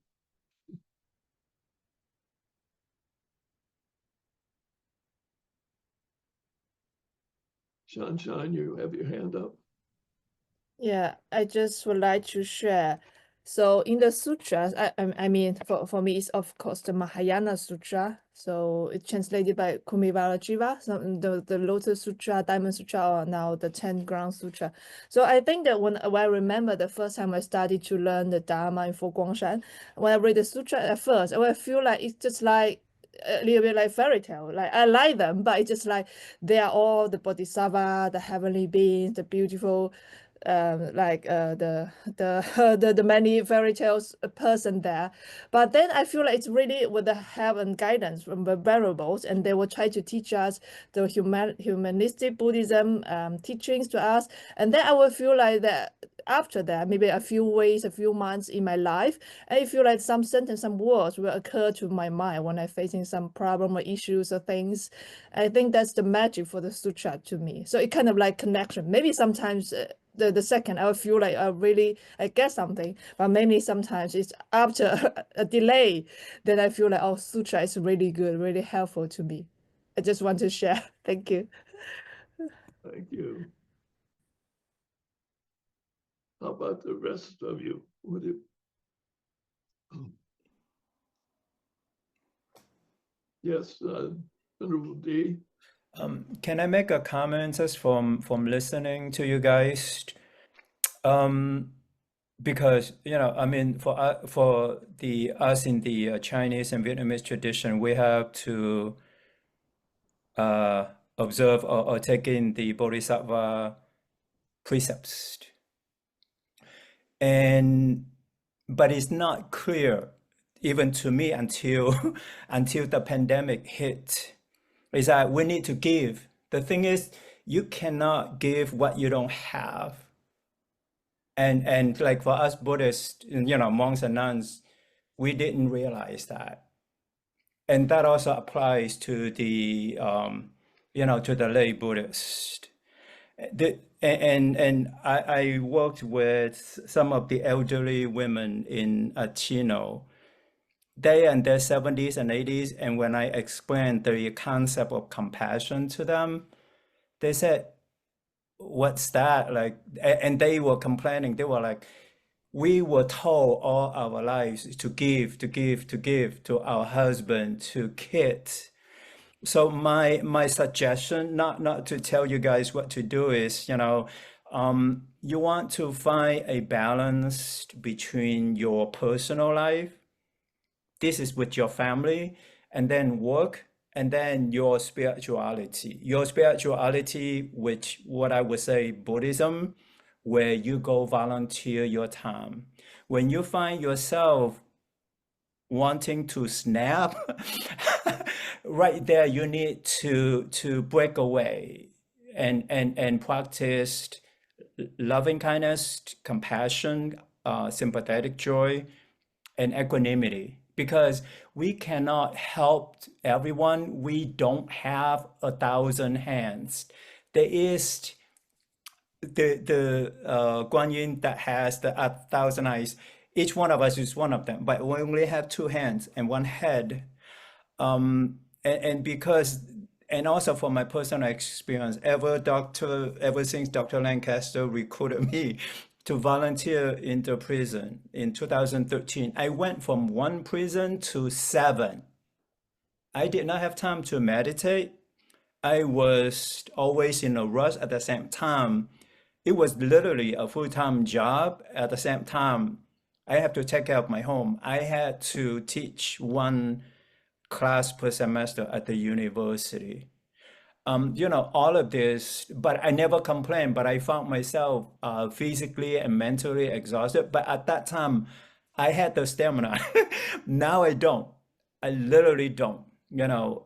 Shanshan, you have your hand up. Yeah, I just would like to share. So in the sutras, I mean, for me, it's of course the Mahayana Sutra. So it's translated by Kumiwara-Jiva, the Lotus Sutra, Diamond Sutra, or now the 10 Ground Sutra. So I think that when I remember the first time I started to learn the Dharma in Foguangshan, when I read the sutra at first, I feel like it's just like a little bit like fairy tale. Like I like them, but it's just like they are all the bodhisattva, the heavenly beings, the beautiful. The many fairy tales person there, but then I feel like it's really with the help and guidance from the variables, and they will try to teach us the humanistic Buddhism teachings to us, and then I will feel like that after that, maybe a few weeks, a few months in my life, I feel like some sentence, some words will occur to my mind when I'm facing some problem or issues or things. I think that's the magic for the sutra to me. So it kind of like connection. Maybe sometimes the second I will feel like I get something, but maybe sometimes it's after a delay, then I feel like, oh, sutra is really good, really helpful to me. I just want to share. Thank you. Thank you. How about the rest of you? Yes, Venerable D. Can I make a comment just from listening to you guys? Because I mean, for us in the Chinese and Vietnamese tradition, we have to observe or take in the Bodhisattva precepts, but it's not clear, even to me until until the pandemic hit, is that we need to give. The thing is, you cannot give what you don't have. And like for us Buddhists, monks and nuns, we didn't realize that. And that also applies to the to the lay Buddhist. And I worked with some of the elderly women in Chino. They in their 70s and 80s, and when I explained the concept of compassion to them, they said, "What's that?" Like, and they were complaining. They were like, "We were told all our lives to give to our husband, to kids." So my suggestion, not to tell you guys what to do, is you want to find a balance between your personal life, this is with your family, and then work, and then your spirituality. Your spirituality, which what I would say Buddhism, where you go volunteer your time. When you find yourself wanting to snap, right there, you need to break away and practice loving kindness, compassion, sympathetic joy, and equanimity. Because we cannot help everyone. We don't have 1,000 hands. There is the Guan Yin that has the 1,000 eyes. Each one of us is one of them, but we only have 2 hands and 1 head. And also from my personal experience, ever since Dr. Lancaster recruited me to volunteer in the prison in 2013, I went from 1 prison to 7. I did not have time to meditate. I was always in a rush. At the same time, it was literally a full-time job. At the same time, I have to take care of my home. I had to teach 1 class per semester at the university. All of this, but I never complained, but I found myself physically and mentally exhausted. But at that time, I had the stamina. Now I don't. I literally don't,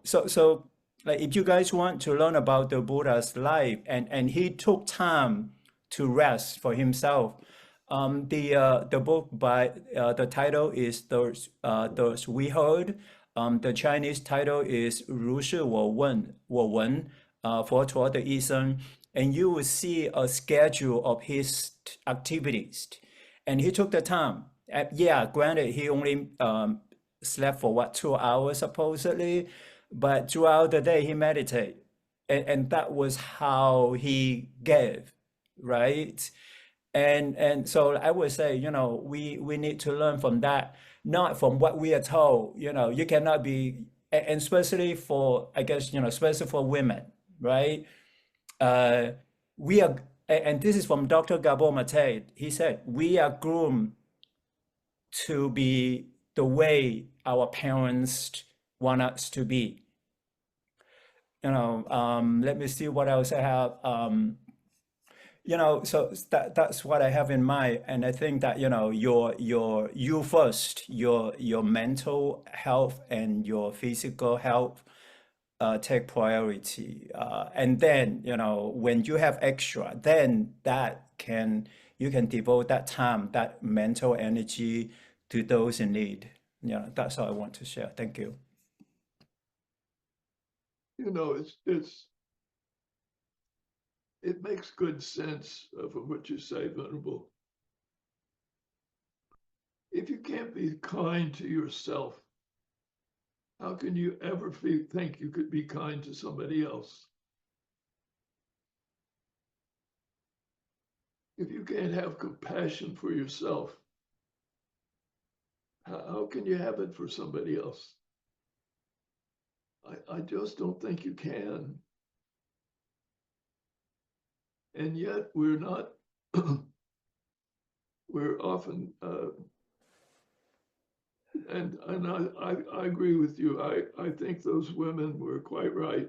So like, if you guys want to learn about the Buddha's life, and he took time to rest for himself. The book by the title is Those We Heard. The Chinese title is 如是我闻, 佛陀的一生, and you will see a schedule of his activities. And he took the time. Yeah, granted, he only slept for 2 hours supposedly, but throughout the day he meditated, and that was how he gave, right? And so I would say, we need to learn from that, not from what we are told. You cannot be, and especially for, I guess, especially for women, right? We are, and this is from Dr. Gabor Mate. He said, we are groomed to be the way our parents want us to be. Let me see what else I have. So that's what I have in mind, and I think that you first, your mental health and your physical health take priority, and then when you have extra, then you can devote that time, that mental energy to those in need. That's all I want to share. Thank you. It makes good sense from what you say, Venerable. If you can't be kind to yourself, how can you ever think you could be kind to somebody else? If you can't have compassion for yourself, how can you have it for somebody else? I just don't think you can. And yet we're not, we're often, and I agree with you. I think those women were quite right.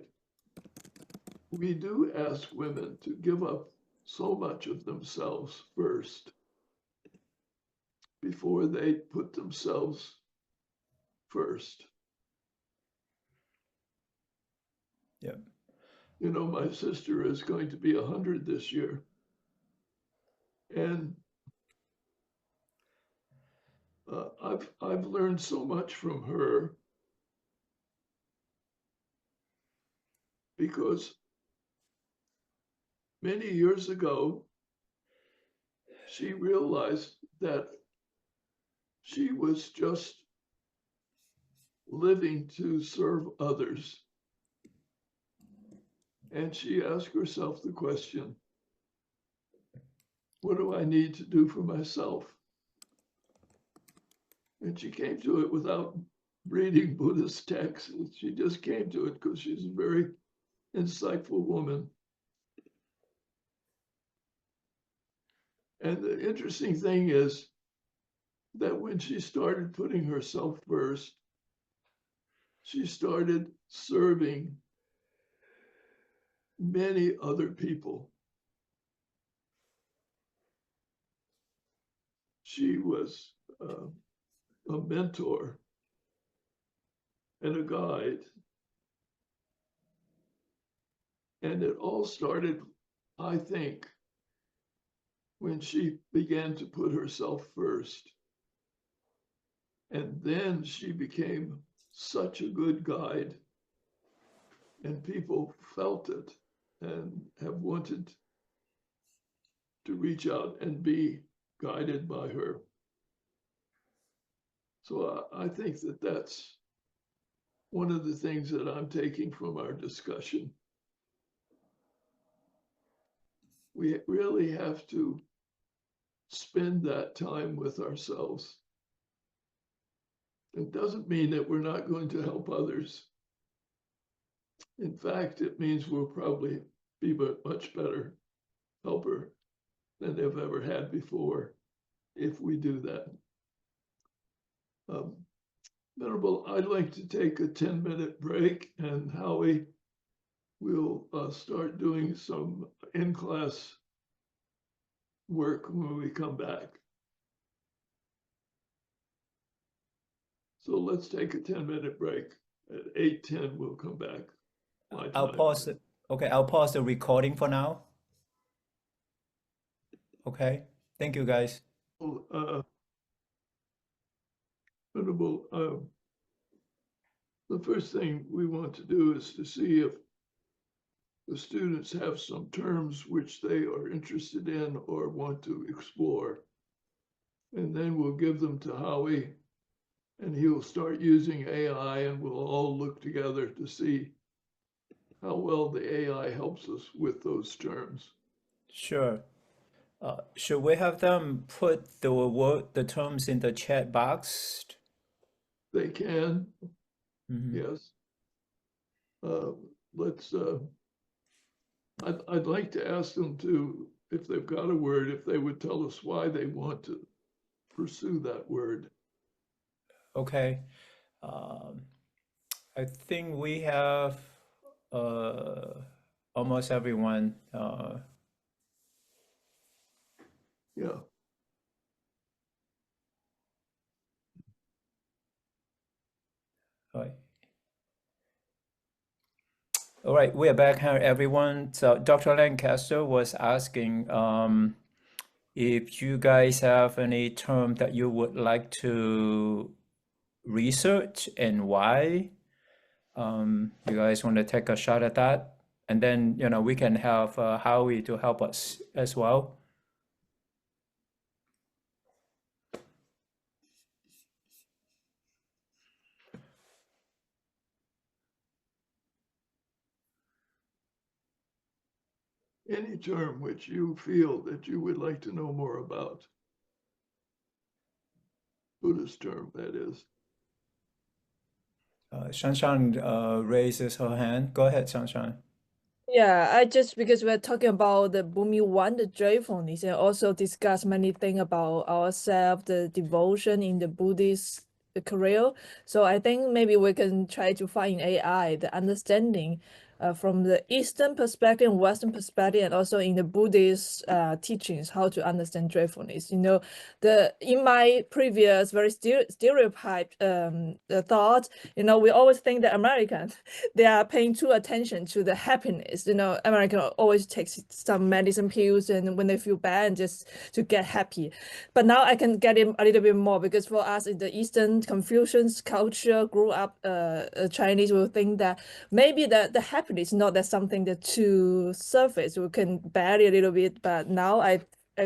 We do ask women to give up so much of themselves first before they put themselves first. Yeah. You know, my sister is going to be 100 this year. And I've learned so much from her because many years ago, she realized that she was just living to serve others. And she asked herself the question, what do I need to do for myself? And she came to it without reading Buddhist texts. She just came to it because she's a very insightful woman. And the interesting thing is that when she started putting herself first, she started serving many other people. She was a mentor and a guide. And it all started, I think, when she began to put herself first. And then she became such a good guide. And people felt it and have wanted to reach out and be guided by her. So I think that that's one of the things that I'm taking from our discussion. We really have to spend that time with ourselves. It doesn't mean that we're not going to help others. In fact, it means we'll probably be a much better helper than they've ever had before if we do that. Venerable, I'd like to take a 10-minute break, and Howie will start doing some in-class work when we come back. So let's take a 10-minute break. At 8:10, we'll come back. I'll pause it. Okay, I'll pause the recording for now. Okay, thank you guys. Venerable, the first thing we want to do is to see if the students have some terms which they are interested in or want to explore. And then we'll give them to Howie, and he'll start using AI, and we'll all look together to see how well the AI helps us with those terms. Sure. Should we have them put the terms in the chat box? They can, Mhm. yes. I'd like to ask them to, if they've got a word, if they would tell us why they want to pursue that word. Okay. I think we have almost everyone. Yeah. Right. All right, we are back here, everyone. So Dr. Lancaster was asking if you guys have any term that you would like to research and why. You guys want to take a shot at that? And then, we can have Howie to help us as well. Any term which you feel that you would like to know more about. Buddhist term, that is. Shanshan raises her hand. Go ahead, Shanshan. Yeah, because we're talking about the Bhumi One, the joyfulness, and also discuss many things about ourselves, the devotion in the Buddhist career. So I think maybe we can try to find AI, the understanding from the Eastern perspective and Western perspective, and also in the Buddhist teachings, how to understand joyfulness. You know, in my previous very stereotyped thought, you know, we always think that Americans they are paying too attention to the happiness. You know, American always takes some medicine pills and when they feel bad just to get happy. But now I can get it a little bit more, because for us in the Eastern Confucian culture, grew up Chinese will think that maybe the happiness is not that something that to surface we can bear it a little bit. But now I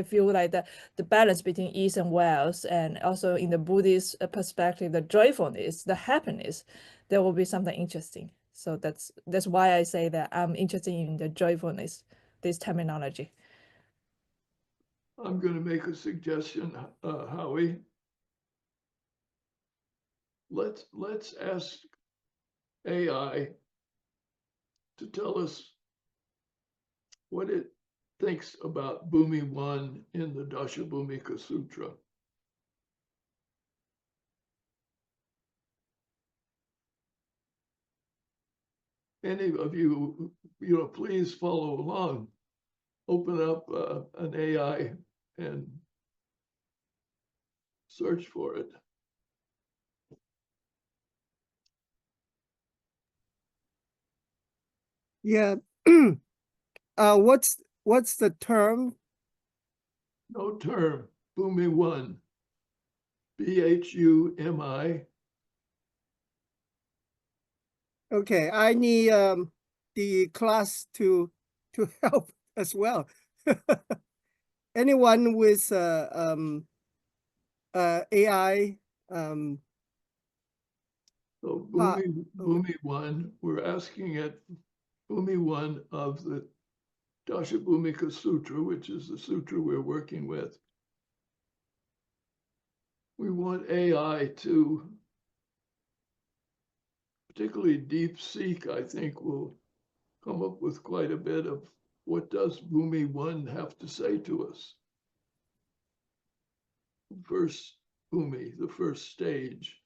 feel like the balance between East and West, and also in the Buddhist perspective, the joyfulness, the happiness, there will be something interesting. So that's why I say that I'm interested in the joyfulness, this terminology. I'm going to make a suggestion, Howie. Let's ask AI to tell us what it thinks about Bhumi 1 in the Dashabhumika Sutra. Any of you, please follow along. Open up an AI and search for it. Yeah. What's the term? No term. Bhumi 1. BHUMI. Okay, I need the class to help as well. Anyone with AI So Bhumi 1, we're asking it Bhumi 1 of the Dashabhumika Sutra, which is the sutra we're working with. We want AI to, particularly DeepSeek, I think, will come up with quite a bit of what does Bhumi 1 have to say to us. First Bhumi, the first stage.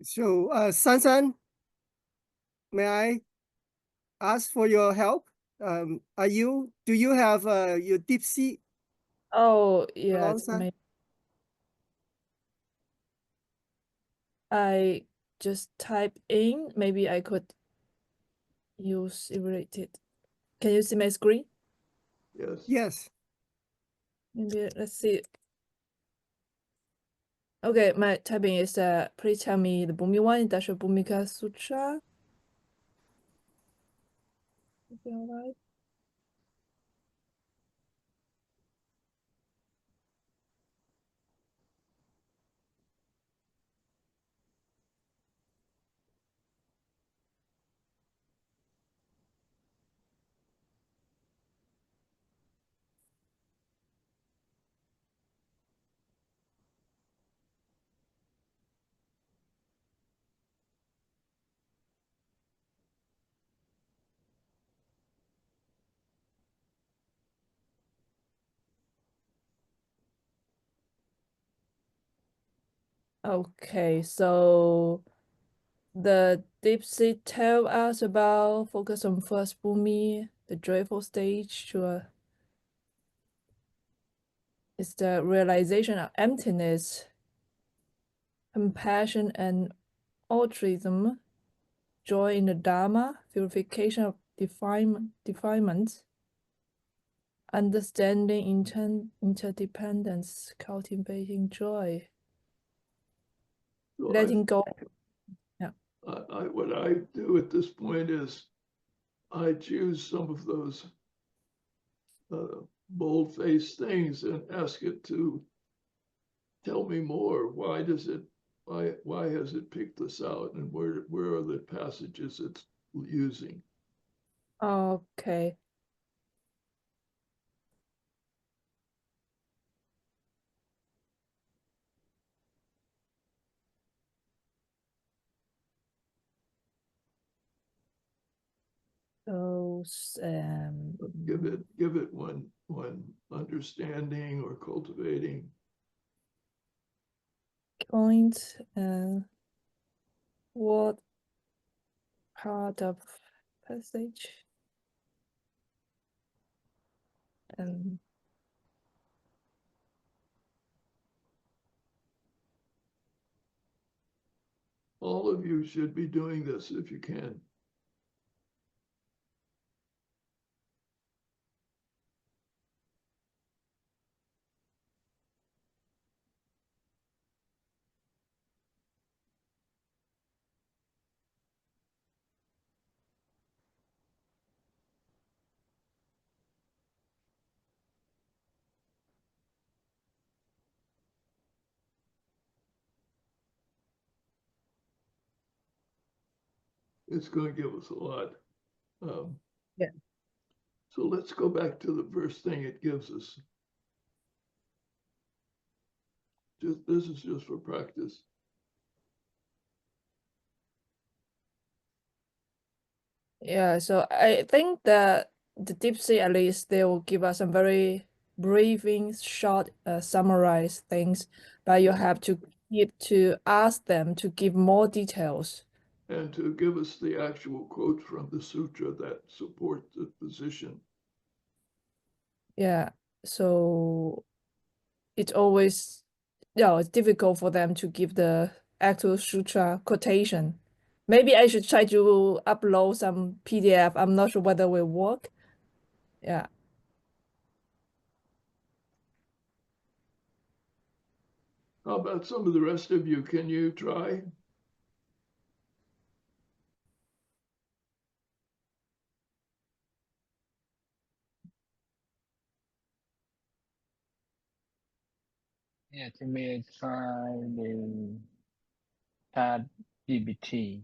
So, Sansan, may I ask for your help? Do you have your DeepSeek Oh, yes. alongside? I just type in, maybe I could use it related. Can you see my screen? Yes. Yes. Maybe let's see. Okay, my typing is please tell me the Bhumi 1 in Dashabhumika Sutra. Okay, all right. Okay, so the DeepSeek tell us about focus on first Bhumi, the joyful stage. Sure. It's the realization of emptiness, compassion and altruism, joy in the Dharma, purification of defilements, understanding interdependence, cultivating joy, So letting go. Yeah. What I do at this point is I choose some of those bold-faced things and ask it to tell me more. Why has it picked this out, and where are the passages it's using? Okay. Those Give it one understanding or cultivating. point and what part of passage and All of you should be doing this if you can. It's going to give us a lot. Yeah. So let's go back to the first thing it gives us. This is just for practice. Yeah, so I think that the DeepSeek, at least, they will give us some very briefing, short, summarized things, but you have to keep to ask them to give more details. And to give us the actual quotes from the sutra that support the position. Yeah, so it's always, it's difficult for them to give the actual sutra quotation. Maybe I should try to upload some PDF. I'm not sure whether it will work. Yeah. How about some of the rest of you? Can you try? Yeah, to me, I try the Chat GPT,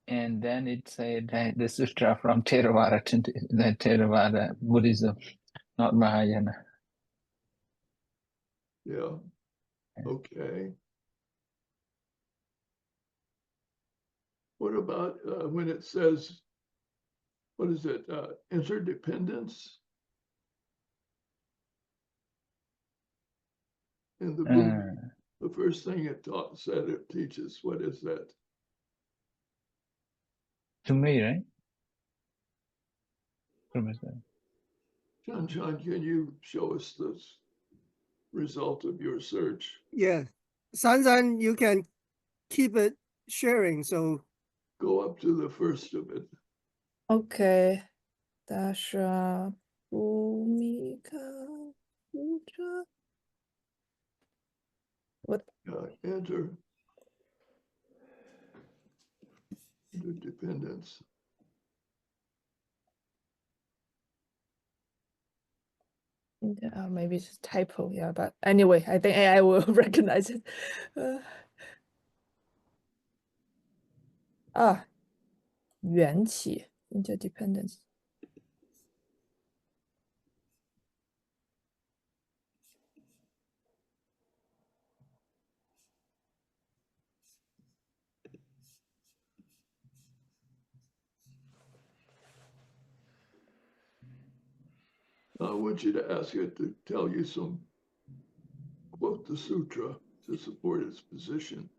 and then it said that the sutra from Theravada to the Theravada Buddhism, not Mahayana. Yeah. Okay. What about when it says, what is it, interdependence? In the book, the first thing it said it teaches, what is that? To me, right? John, can you show us the result of your search? Yeah. Sansan, you can keep it sharing. So Go up to the first of it. Okay. Dasha Bhumika Sutra. What? Enter interdependence. Maybe it's a typo, yeah, but anyway, I think AI will recognize it. Ah, 缘起 interdependence. I want you to ask it to tell you quote the sutra to support its position.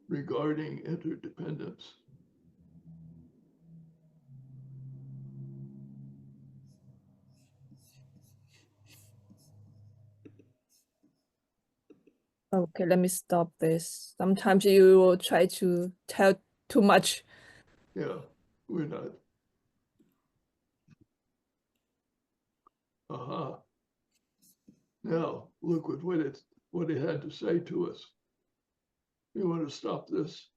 Regarding interdependence. Okay, let me stop this. Sometimes you will try to tell too much. Yeah, we're not. Aha. Now look at what it had to say to us. You want to stop this?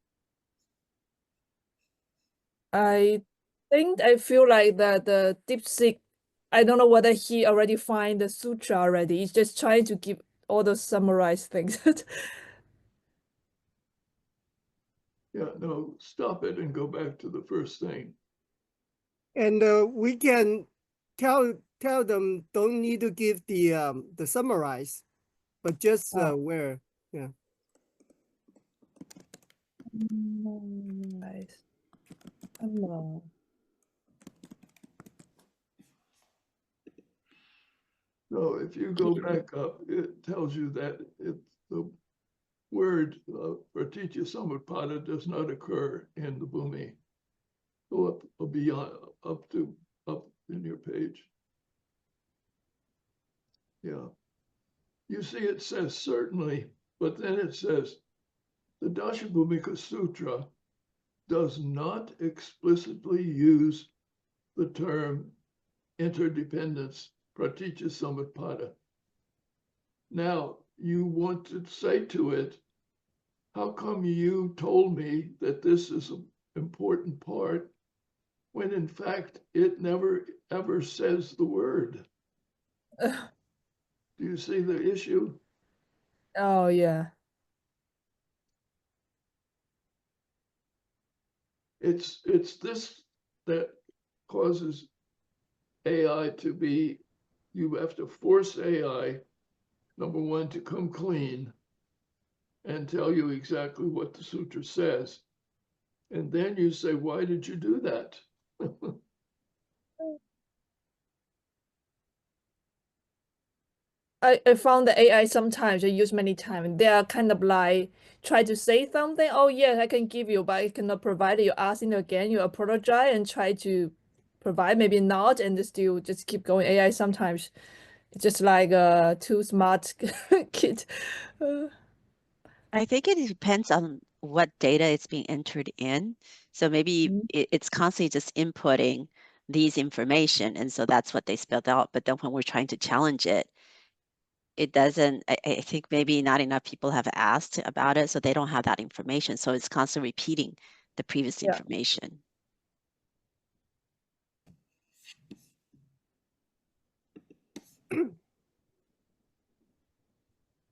I think I feel like that the DeepSeek, I don't know whether he already find the sutra already. He's just trying to give all those summarized things. Yeah, no, stop it and go back to the first thing. and we can tell them don't need to give the summarize, but just where, yeah. Nice. Hello. So if you go back up, it tells you that the word Pratitya Samutpada does not occur in the Bhumi. Go up beyond, up in your page. Yeah. You see, it says certainly, but then it says the Dashabhumika Sutra does not explicitly use the term interdependence, Pratitya Samutpada. Now, you want to say to it, how come you told me that this is an important part when in fact it never ever says the word? Do you see the issue? Oh, yeah. It's this that causes AI to be, you have to force AI, number one, to come clean and tell you exactly what the sutra says. And then you say, why did you do that? I found the AI sometimes I use many times. They are kind of like try to say something. Oh yes, I can give you, but I cannot provide it. You asking again, you apologize and try to provide, maybe not, and still just keep going. AI sometimes it's just like a too smart kid. I think it depends on what data is being entered in. So maybe it's constantly just inputting these information, and so that's what they spelled out. But then when we're trying to challenge it, it doesn't. I think maybe not enough people have asked about it, so they don't have that information. So it's constantly repeating the previous Yeah. information.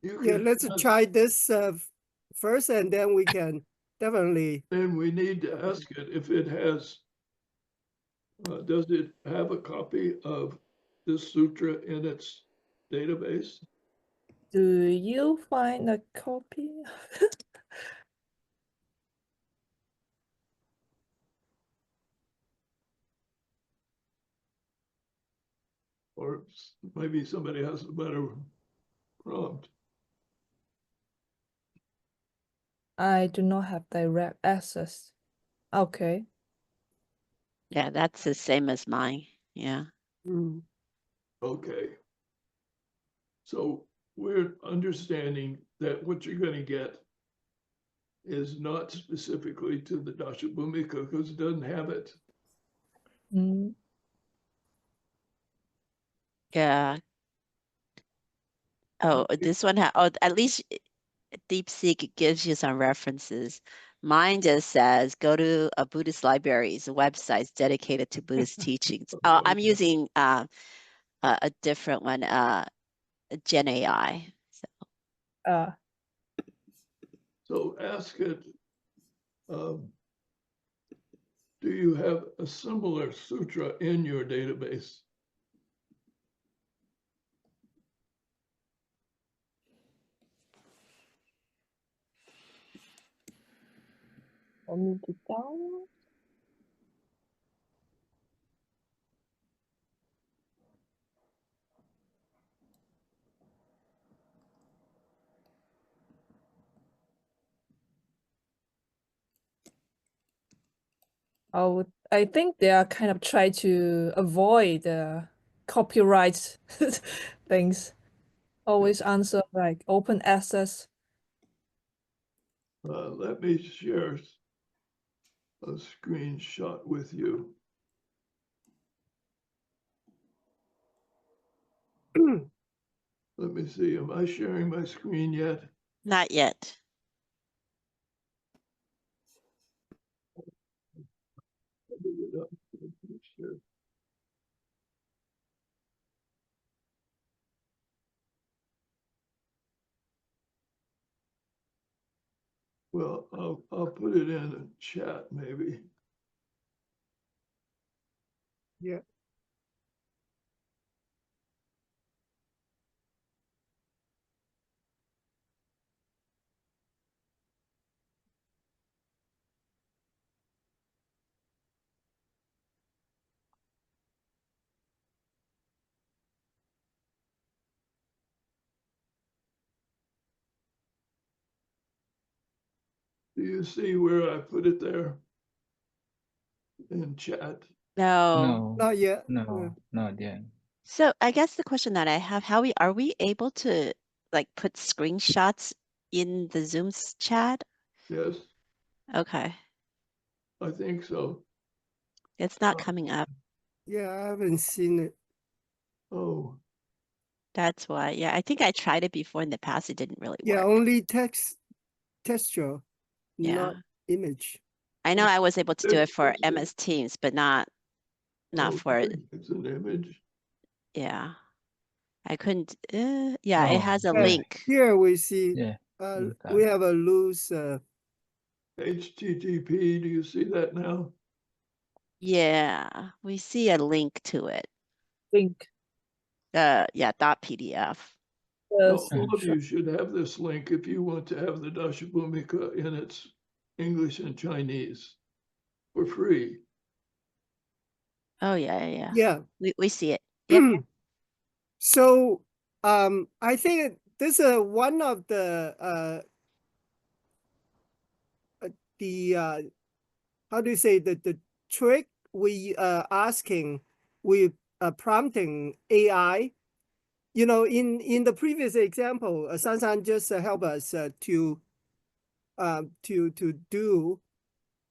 Yeah, let's try this first, and then we can definitely. Then we need to ask it if it has, does it have a copy of this sutra in its database? Do you find a copy? Or maybe somebody has a better prompt. I do not have direct access. Okay. Yeah, that's the same as mine. Yeah. Okay. So we're understanding that what you're going to get is not specifically to the Dashabhumika because it doesn't have it. Mm. Yeah. Oh, this one, at least DeepSeek gives you some references. Mine just says go to a Buddhist library's website dedicated to Buddhist teachings. Oh, I'm using a different one, Gen AI. So ask it, do you have a similar sutra in your database? I need to download. Oh, I think they are kind of try to avoid the copyright things. Always answer like open access. Let me share a screenshot with you. Let me see, am I sharing my screen yet? Not yet. Well, I'll put it in a chat maybe. Yeah. Do you see where I put it there? In chat? No. No, Not yet. no, not yet. So I guess the question that I have, are we able to like put screenshots in the Zoom's chat? Yes, Okay. I think so. It's not coming up. Yeah, I haven't seen it. Oh, That's why. Yeah, I think I tried it before in the past. It didn't really Yeah, work. only texture, Yeah. not image. I know I was able to do it for Interesting. MS Teams, but not for, okay, it's an image. yeah. I couldn't, yeah, Oh, it has a Yeah, link. here we see, yeah. we have a loose, HTTP, do you see that now? Yeah, we see a link to it. Link. Yeah, .pdf. Well, Yes. all of you should have this link if you want to have the Dasha Bhumika in its English and Chinese for free. Oh, yeah, yeah. yeah. We see it. Yep. So, I think this is one of the how do you say, the trick we asking, we prompting AI. You know, in the previous example, San just help us to do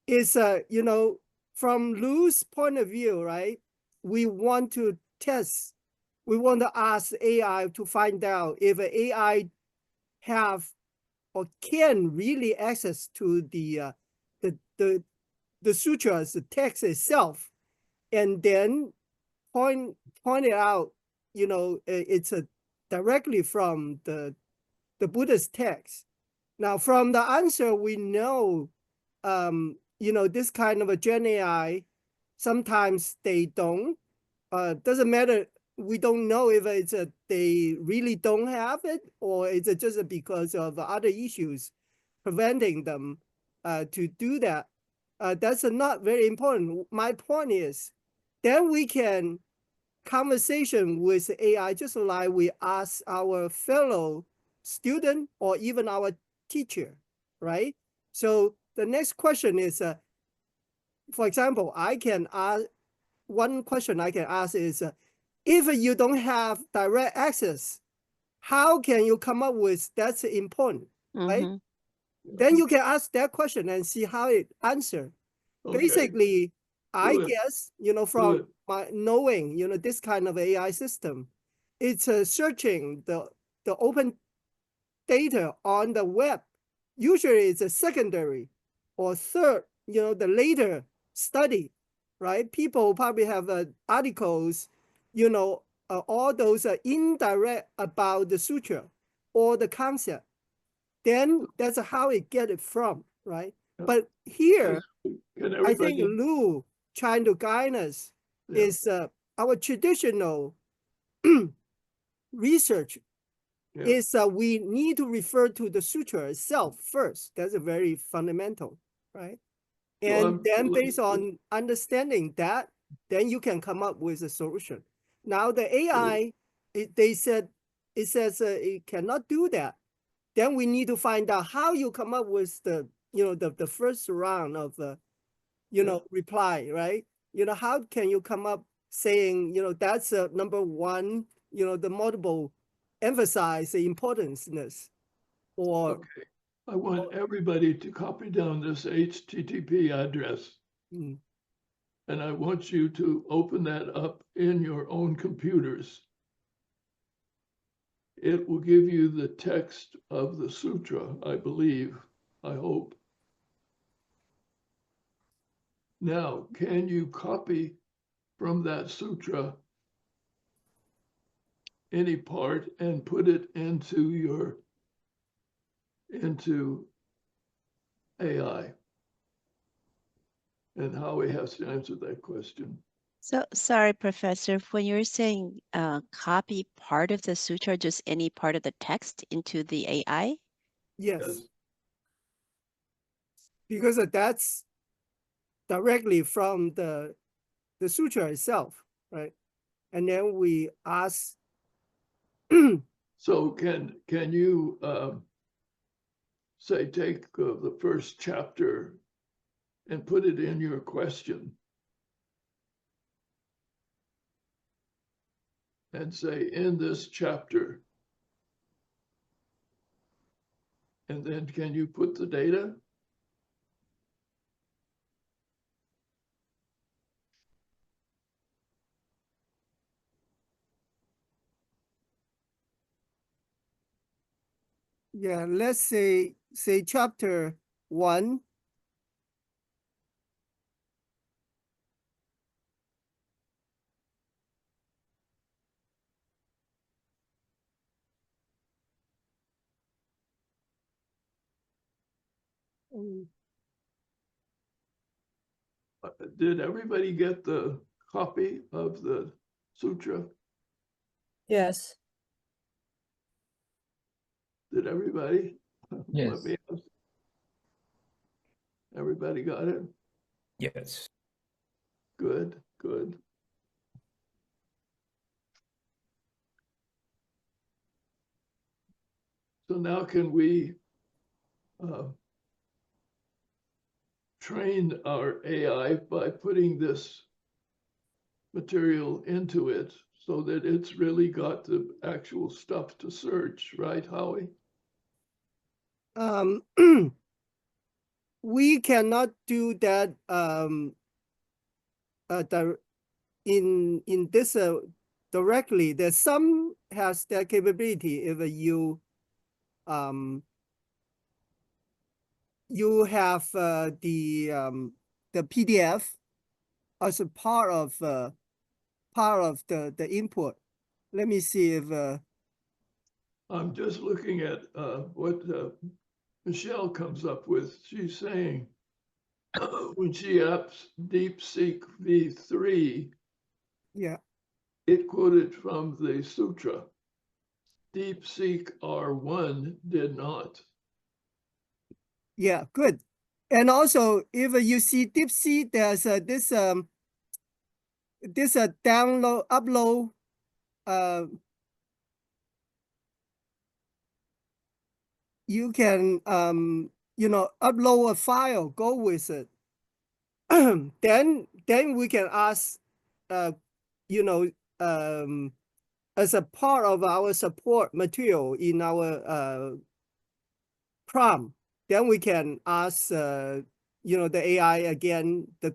is you know, from Lou's point of view, right? We want to test. We want to ask AI to find out if AI have or can really access to the sutras, the text itself, and then point it out. You know, it's directly from the Buddha's text. Now, from the answer, we know, you know, this kind of a Gen AI, sometimes they don't. Doesn't matter. We don't know if it's they really don't have it, or is it just because of other issues preventing them to do that. That's not very important. My point is, then we can conversation with AI just like we ask our fellow student or even our teacher, right? So the next question is, for example, I can ask, one question I can ask is, if you don't have direct access, how can you come up with that's important, right? Mhm. Then you can ask that question and see how it answer. Okay. Basically, I Good. guess, you know, from Good. my knowing, you know, this kind of AI system, it's searching the open data on the web. Usually it's a secondary or third, you know, the later study, right? People probably have articles, you know, all those are indirect about the sutra or the concept. Then that's how it get it from, right? But here, Can I think everybody, Lou trying to guide us Yeah. is our traditional research Yeah. is we need to refer to the sutra itself first. That's a very fundamental, right? And I'm- then based on understanding that, then you can come up with a solution. Now the AI, it says it cannot do that. Then we need to find out how you come up with the, you know, the first round of you know, reply, right? You know, how can you come up saying, you know, that's number one, you know, the multiple emphasize the importanceness, or Okay, I want everybody to copy down this HTTP address. Mm. And I want you to open that up in your own computers. It will give you the text of the sutra, I believe, I hope. Now, can you copy from that sutra any part and put it into AI? And Howie has to answer that question. So sorry, Professor, when you're saying copy part of the sutra, just any part of the text into the AI? yes, because that's directly from the sutra itself, right? And then we ask, So can you say, take the first chapter and put it in your question. And say, in this chapter. And then can you put the data? Yeah, let's say chapter 1. Did everybody get the copy of the sutra? Yes. Did everybody? Yes. Let me ask. Everybody got it? Yes. Good, good. So now can we train our AI by putting this material into it so that it's really got the actual stuff to search, right, Howie? We cannot do that in this directly. There's some has that capability if you have the PDF as a part of the input. Let me see if I'm just looking at what Michelle comes up with. She's saying when she apps DeepSeek v3, yeah. it quoted from the sutra. DeepSeek R1 did not. Yeah, good. And also, if you see DeepSeek, there's this download, upload, you can upload a file, go with it. Then we can ask, as a part of our support material in our prompt, then we can ask the AI again. The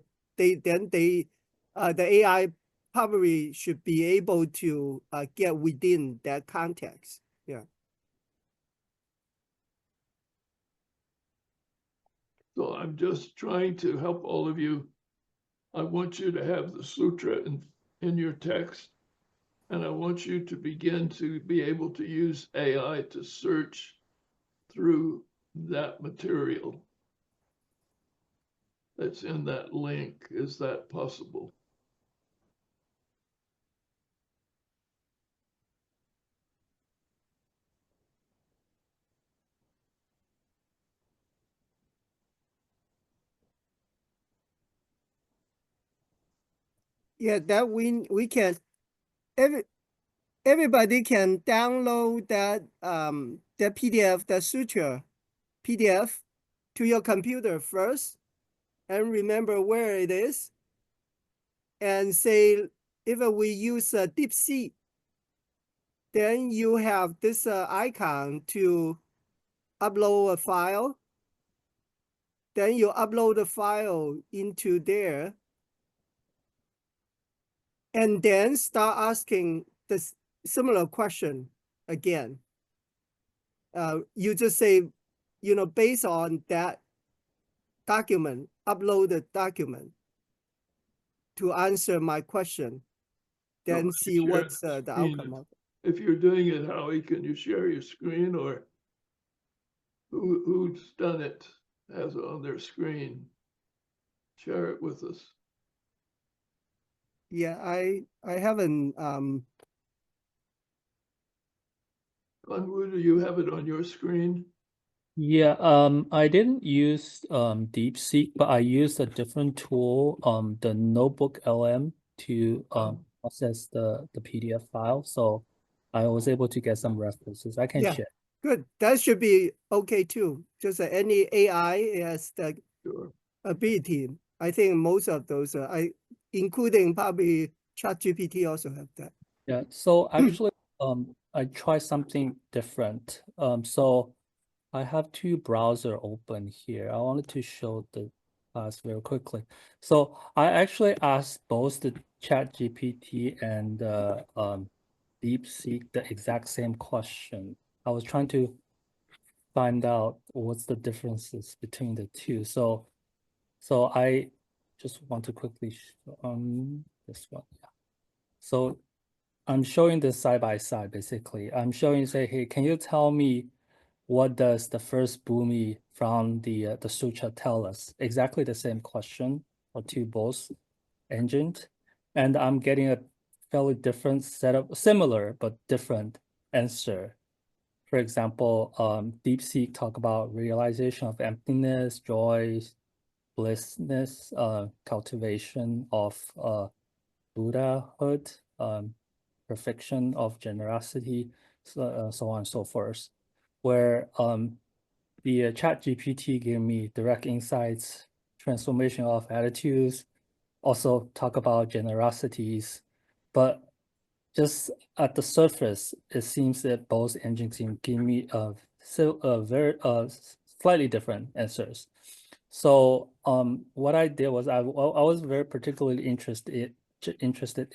AI probably should be able to get within that context. Yeah. So I'm just trying to help all of you. I want you to have the sutra in your text, and I want you to begin to be able to use AI to search through that material that's in that link. Is that possible? Yeah, that we can everybody can download that that PDF, the sutra PDF to your computer first and remember where it is. And say if we use DeepSeek, then you have this icon to upload a file. Then you upload the file into there. And then start asking this similar question again. You just say, based on that document, upload the document to answer my question. Then see what's the outcome of it. If you're doing it, Howie, can you share your screen, or who's done it has it on their screen? Share it with us. Yeah, I haven't Kanwu, do you have it on your screen? Yeah, I didn't use DeepSeek, but I used a different tool, the Notebook LM, to process the PDF file. So I was able to get some references. I can share. Good. That should be okay too. Just any AI has the Sure. ability. I think most of those, including probably ChatGPT also have that. Yeah, so actually, I tried something different. So I have two browser open here. I wanted to show the class very quickly. So I actually asked both the ChatGPT and DeepSeek the exact same question. I was trying to find out what's the differences between the two. So I just want to quickly show this one. Yeah. So I'm showing this side by side, basically. I'm showing, say, hey, can you tell me what does the first Boomi from the sutra tell us? Exactly the same question for two both engines. And I'm getting a fairly different setup, similar but different answer. For example, DeepSeek talk about realization of emptiness, joy, blissness, cultivation of Buddhahood, perfection of generosity, so on and so forth. Where the ChatGPT gave me direct insights, transformation of attitudes, also talk about generosities, but just at the surface, it seems that both engines give me very slightly different answers. So what I did was I was very particularly interested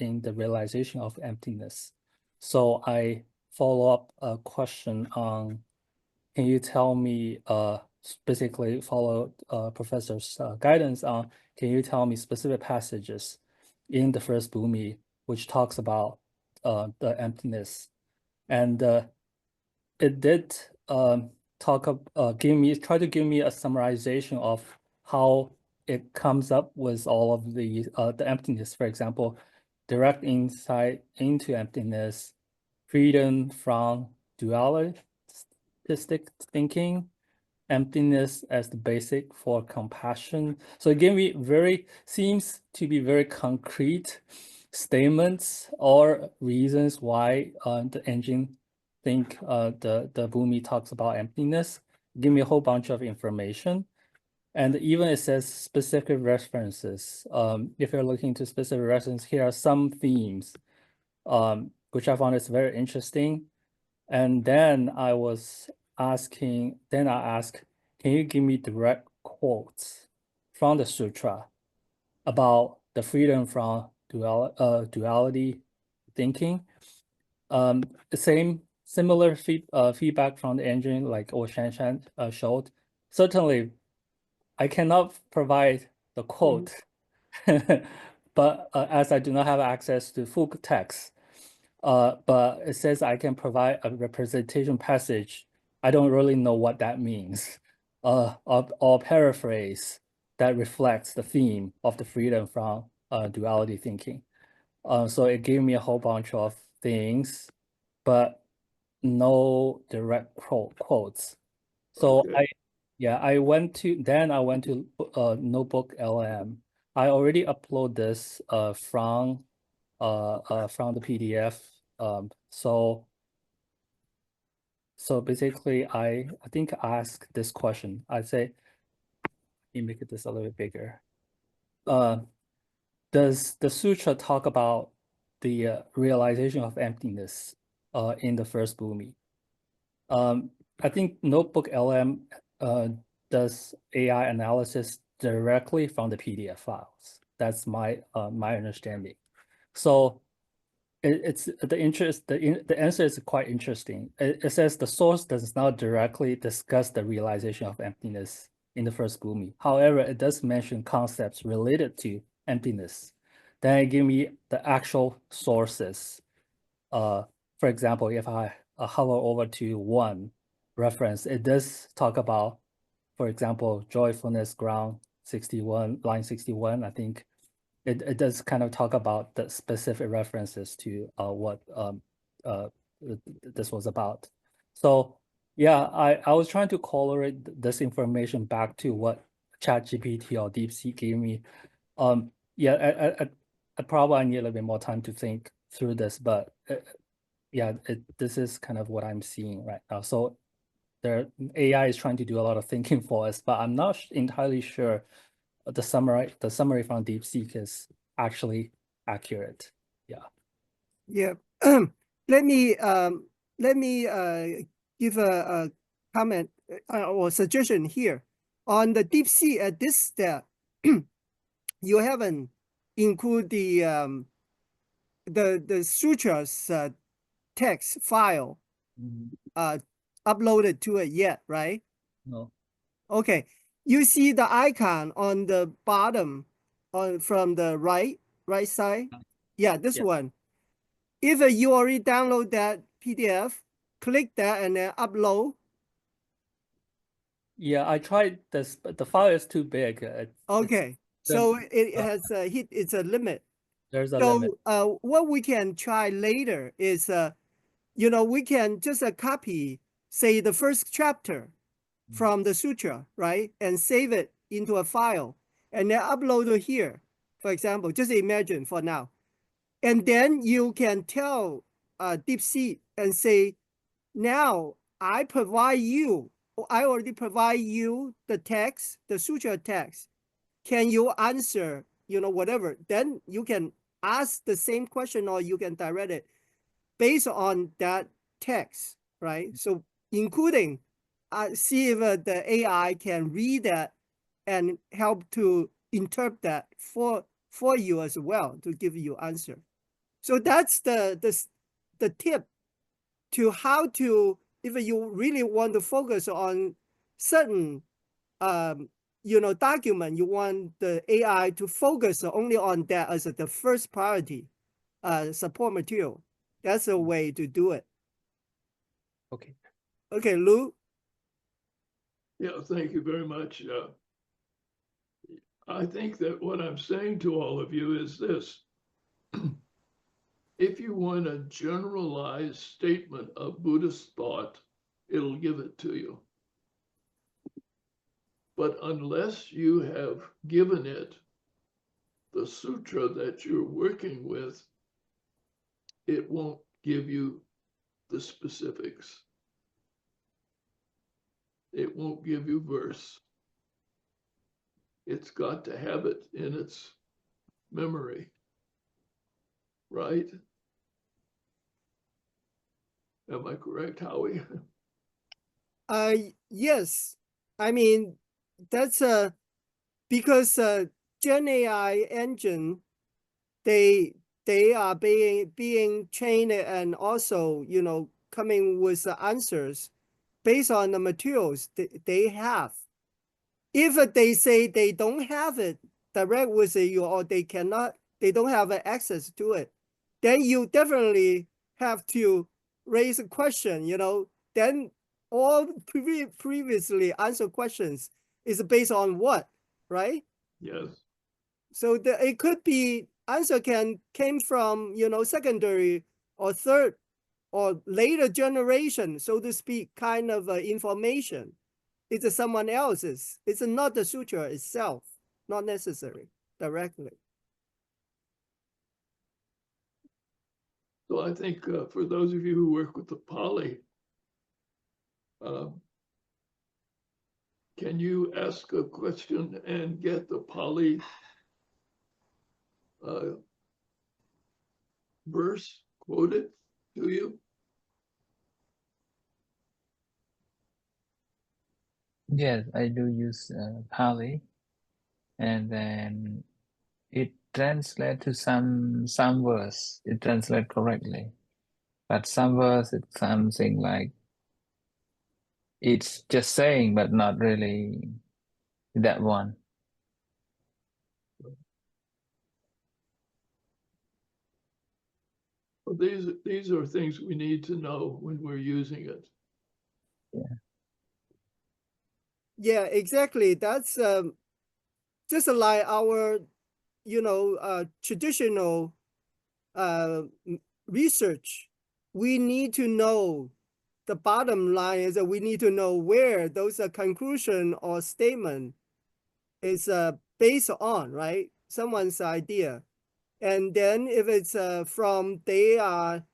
in the realization of emptiness. So I follow up a question on, can you tell me, basically follow professor's guidance on, can you tell me specific passages in the first Boomi which talks about the emptiness? And it did try to give me a summarization of how it comes up with all of the emptiness. For example, direct insight into emptiness, freedom from dualistic thinking, emptiness as the basic for compassion. So it gave me seems to be very concrete statements or reasons why the engine think the Boomi talks about emptiness. Give me a whole bunch of information. And even it says specific references. If you're looking to specific references, here are some themes, which I found is very interesting. And then I asked, can you give me direct quotes from the sutra about the freedom from duality thinking? Similar feedback from the engine, like Shan showed. Certainly, I cannot provide the quote, but as I do not have access to full text, but it says I can provide a representation passage. I don't really know what that means. Or paraphrase that reflects the theme of the freedom from duality thinking. So it gave me a whole bunch of things, but no direct quotes. So Okay. I went to Notebook LM. I already upload this from the PDF. So basically I think I ask this question. I say, let me make this a little bit bigger. Does the sutra talk about the realization of emptiness in the first Boomi? I think Notebook LM does AI analysis directly from the PDF files. That's my understanding. So the answer is quite interesting. It says the source does not directly discuss the realization of emptiness in the first Boomi. However, it does mention concepts related to emptiness. Then it give me the actual sources. For example, if I hover over to one reference, it does talk about, for example, joyfulness ground 61, line 61. I think it does kind of talk about the specific references to what this was about. So yeah, I was trying to correlate this information back to what ChatGPT or DeepSeek gave me. Yeah, I probably need a little bit more time to think through this, but yeah, this is kind of what I'm seeing right now. So AI is trying to do a lot of thinking for us, but I'm not entirely sure the summary from DeepSeek is actually accurate. Yeah. Yeah. Let me give a comment or suggestion here on the DeepSeek at this step. You haven't include the sutras text file uploaded to it yet, right? No. Okay. You see the icon on the bottom from the right side? Yeah, this one. If you already download that PDF, click that and then upload. Yeah, I tried this, but the file is too big. Okay, so it has it's a limit. There's a limit. So what we can try later is, we can just copy, say, the first chapter from the sutra, right? And save it into a file and then upload it here, for example, just imagine for now. And then you can tell DeepSeek and say, now I already provide you the text, the sutra text. Can you answer, whatever? Then you can ask the same question or you can direct it based on that text, right? So including, see if the AI can read that and help to interpret that for you as well to give you answer. So that's the tip to how to, if you really want to focus on certain document, you want the AI to focus only on that as the first priority support material. That's a way to do it. Okay. Okay, Lou. Yeah, thank you very much. I think that what I'm saying to all of you is this. If you want a generalized statement of Buddhist thought, it'll give it to you. But unless you have given it the sutra that you're working with, it won't give you the specifics. It won't give you verse. It's got to have it in its memory, right? Am I correct, Howie? Yes. I mean, that's because Gen AI engine, they are being trained and also, coming with the answers based on the materials they have. If they say they don't have it direct with you or they don't have access to it, then you definitely have to raise a question, then all previously answered questions is based on what, right? Yes. So it could be answer came from, secondary or third or later generation, so to speak, kind of information. It's someone else's. It's not the sutra itself, not necessary directly. So I think for those of you who work with the Pali, can you ask a question and get the Pali verse quoted to you? Yes, I do use Pali, and then it translates to some verse. It translates correctly, but some verse it's something like it's just saying, but not really that one. Well, these are things we need to know when we're using it. Yeah. Yeah, exactly. That's just like our, traditional research. We need to know, the bottom line is that we need to know where those conclusion or statement is based on, right? Someone's idea. And then if it's from their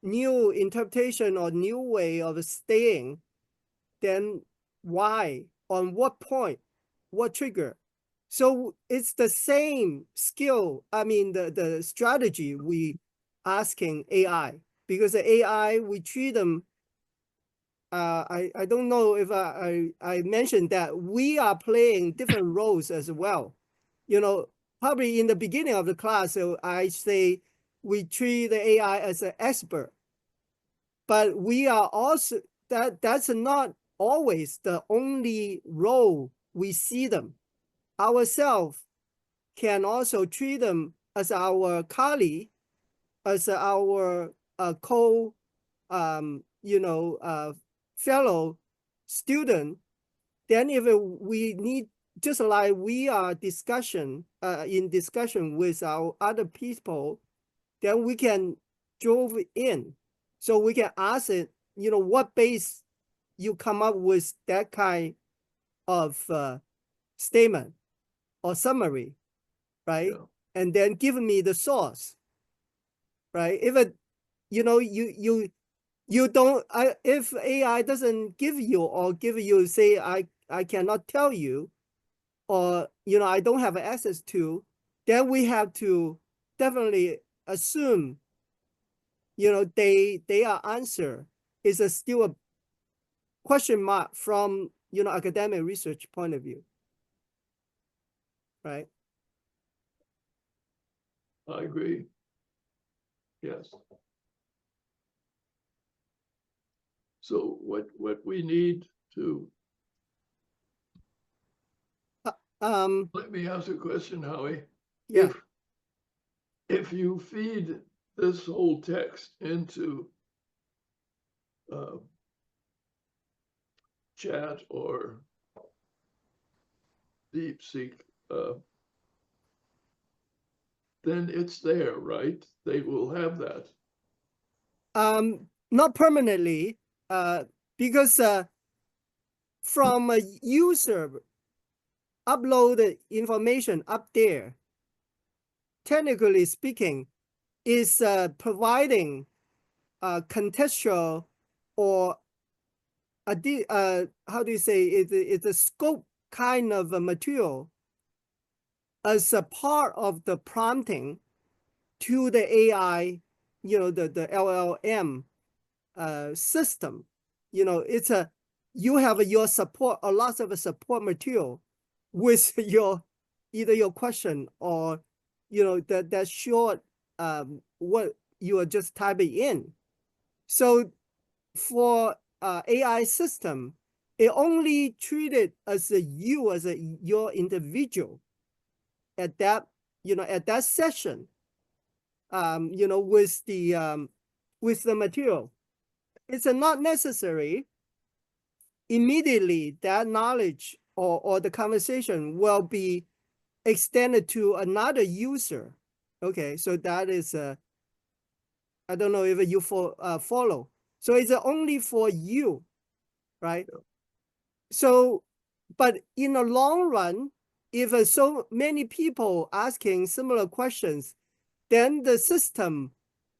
new interpretation or new way of staying, then why, on what point, what trigger. So it's the same skill, I mean, the strategy we asking AI, because the AI, we treat them, I don't know if I mentioned that we are playing different roles as well. You know, probably in the beginning of the class, so I say we treat the AI as an expert, but we are also, that's not always the only role we see them. Ourselves can also treat them as our colleague, as our fellow student. Then if we need, just like we are in discussion with our other people, then we can drove in. So we can ask it, what base you come up with that kind of statement or summary, right? Yeah. And then give me the source, right? If it, you don't, if AI doesn't give you, or give you, say, I cannot tell you, or, I don't have access to, then we have to definitely assume, their answer is still a question mark from, academic research point of view, right? I agree. Yes. So what we need to, let me ask a question, Howie. Yeah. If you feed this whole text into chat or DeepSeek, then it's there, right? They will have that. Not permanently, because from a user upload information up there, technically speaking, is providing contextual or how do you say, it's a scope kind of a material as a part of the prompting to the AI, the LLM system. It's you have your support, a lot of support material with either your question or, that short, what you are just typing in. So for AI system, it only treated as your individual at that, at that session, with the material. It's not necessary immediately that knowledge or the conversation will be extended to another user. Okay, so that is I don't know if you follow. So it's only for you, right? So, but in the long run, if so many people asking similar questions, then the system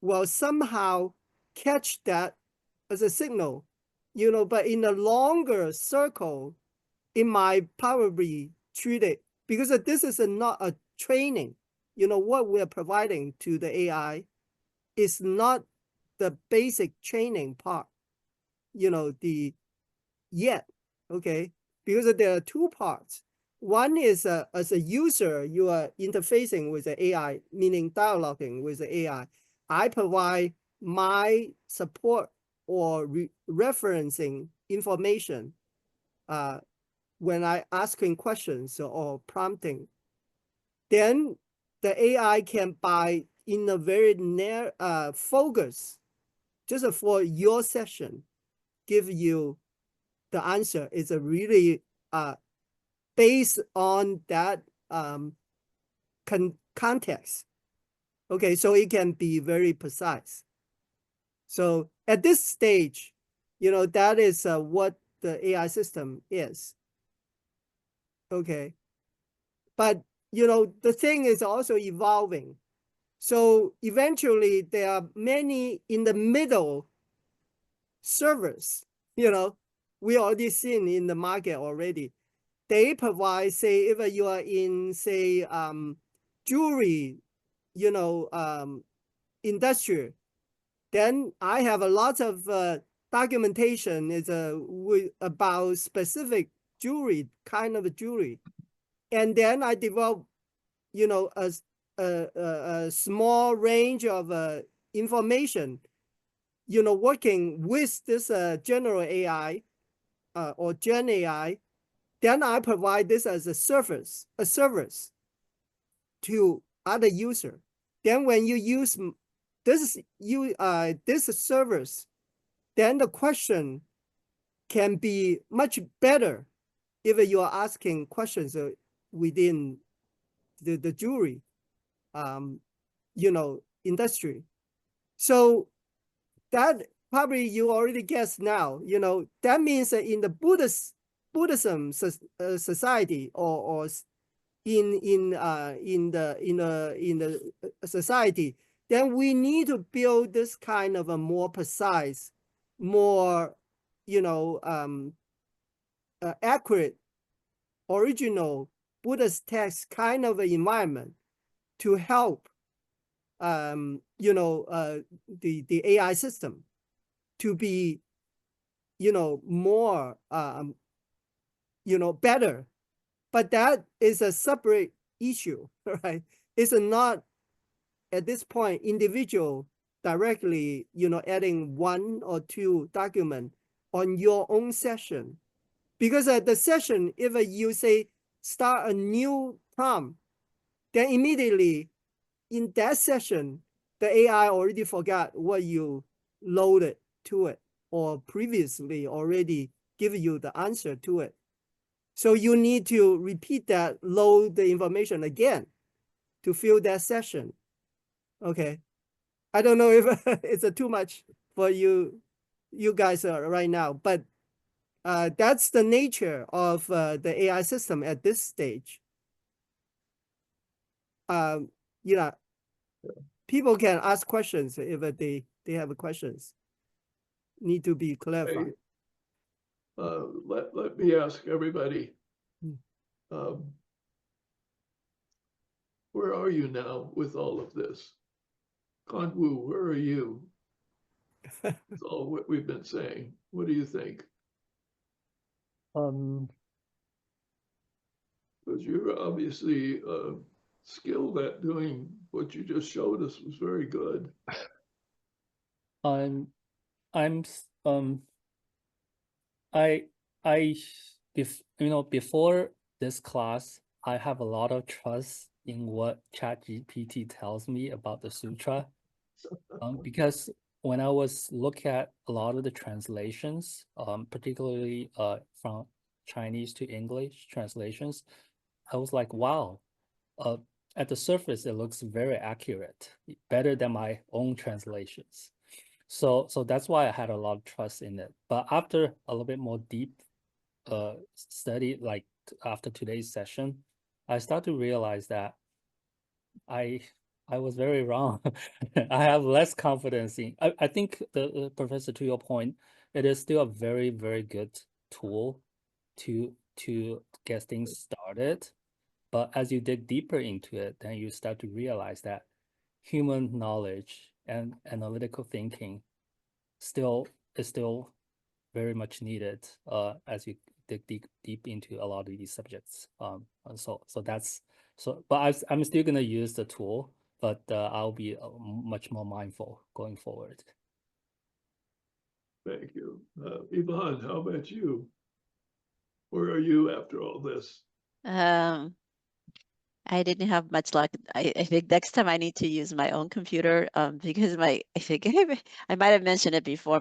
will somehow catch that as a signal, but in a longer circle, it might probably treat it, because this is not a training. What we're providing to the AI is not the basic training part, yet, okay? Because there are two parts. One is as a user, you are interfacing with the AI, meaning dialoguing with the AI. I provide my support or referencing information when I asking questions or prompting. Then the AI can, by in a very narrow focus, just for your session, give you the answer. Is a really based on that context. Okay, so it can be very precise. So at this stage, that is what the AI system is. Okay, but the thing is also evolving. So eventually there are many in the middle servers, we already seen in the market already. They provide, say, if you are in, say, jewelry, you know, industry, then I have a lot of documentation is about specific jewelry, kind of jewelry. And then I develop, you know, a small range of information, you know, working with this general AI or Gen AI. Then I provide this as a service to other user. Then when you use this service, then the question can be much better if you are asking questions within the jewelry, you know, industry. So that probably you already guess now, you know, that means that in the Buddhism society or in the society, then we need to build this kind of a more precise, more, you know, accurate, original Buddhist text kind of an environment to help, you know, the AI system to be, you know, more, you know, better. But that is a separate issue, right? It's not at this point individual directly, you know, adding 1 or 2 documents on your own session. Because at the session, if you say start a new prompt, then immediately in that session, the AI already forgot what you loaded to it or previously already give you the answer to it. So you need to repeat that, load the information again to fill that session. Okay. I don't know if it's too much for you guys right now, but that's the nature of the AI system at this stage. You know, people can ask questions if they have questions. Need to be clarified. Let me ask everybody, where are you now with all of this? Kanwu, where are you? That's all what we've been saying. What do you think? Because you're obviously skilled at doing what you just showed us was very good. You know, before this class, I have a lot of trust in what ChatGPT tells me about the sutra, because when I was looking at a lot of the translations, particularly from Chinese to English translations, I was like, wow, at the surface, it looks very accurate, better than my own translations. So that's why I had a lot of trust in it. But after a little bit more deep study, like after today's session, I start to realize that I was very wrong. I have less confidence in. I think the Professor, to your point, it is still a very, very good tool to get things started. But as you dig deeper into it, then you start to realize that human knowledge and analytical thinking is still very much needed as you dig deep into a lot of these subjects. But I'm still gonna use the tool, but I'll be much more mindful going forward. Thank you. Yvonne, how about you? Where are you after all this? I didn't have much luck. I think next time I need to use my own computer because I think I might have mentioned it before.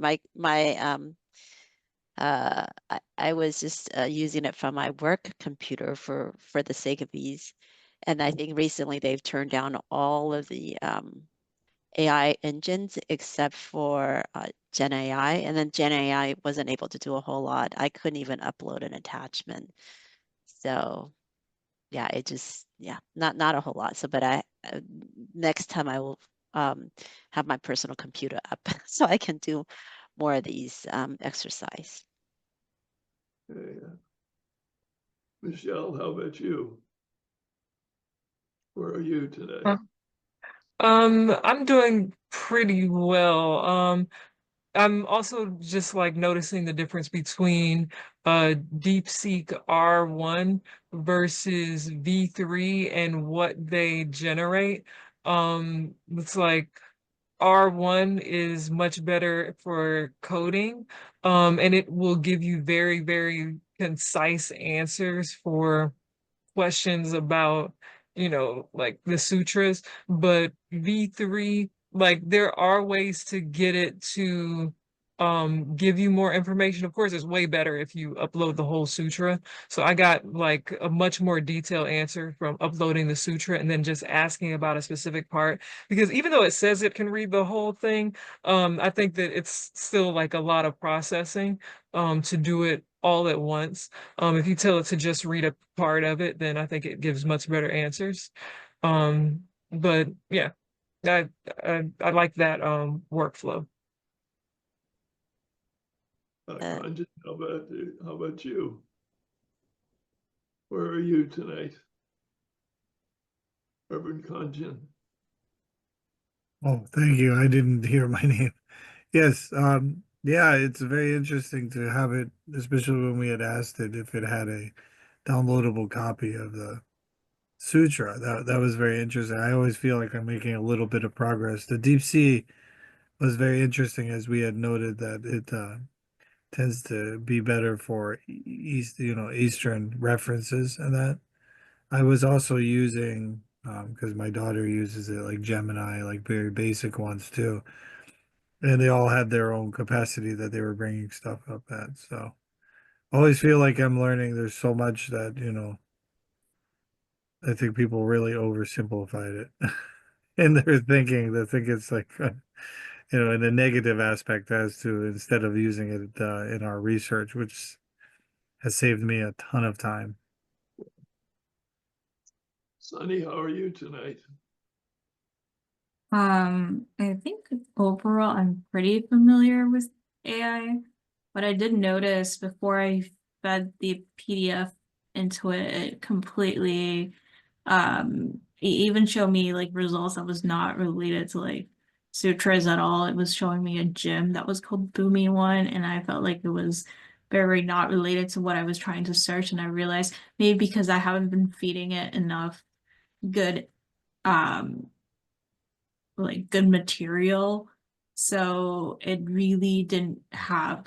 I was just using it from my work computer for the sake of ease. And I think recently they've turned down all of the AI engines except for Gen AI. And then Gen AI wasn't able to do a whole lot. I couldn't even upload an attachment. So yeah, it just, yeah, not a whole lot. So, but next time I will have my personal computer up so I can do more of these exercise. Okay. Michelle, how about you? Where are you today? I'm doing pretty well. I'm also just like noticing the difference between DeepSeek R1 versus V3 and what they generate. It's like R1 is much better for coding, and it will give you very, very concise answers for questions about, like the sutras, but V3, like there are ways to get it to give you more information. Of course, it's way better if you upload the whole sutra. So I got like a much more detailed answer from uploading the sutra and then just asking about a specific part. Because even though it says it can read the whole thing, I think that it's still like a lot of processing to do it all at once. If you tell it to just read a part of it, then I think it gives much better answers. But yeah, I like that workflow. Kanjan, how about you? Where are you tonight? Reverend Kanjan. Oh, thank you. I didn't hear my name. Yes, yeah, it's very interesting to have it, especially when we had asked it if it had a downloadable copy of the sutra. That was very interesting. I always feel like I'm making a little bit of progress. The deep sea was very interesting, as we had noted that it tends to be better for Eastern references, and that I was also using because my daughter uses it, like Gemini, like very basic ones too, and they all had their own capacity that they were bringing stuff up at. So I always feel like I'm learning. There's so much that I think people really oversimplified it in their thinking. They think it's like in a negative aspect, as to instead of using it in our research, which has saved me a ton of time. Sunny, how are you tonight? I think overall I'm pretty familiar with AI, but I did notice before I fed the PDF into it, it completely even showed me like results that was not related to like sutras at all. It was showing me a gym that was called Boomi One, and I felt like it was very not related to what I was trying to search. And I realized maybe because I haven't been feeding it enough good like good material, so it really didn't have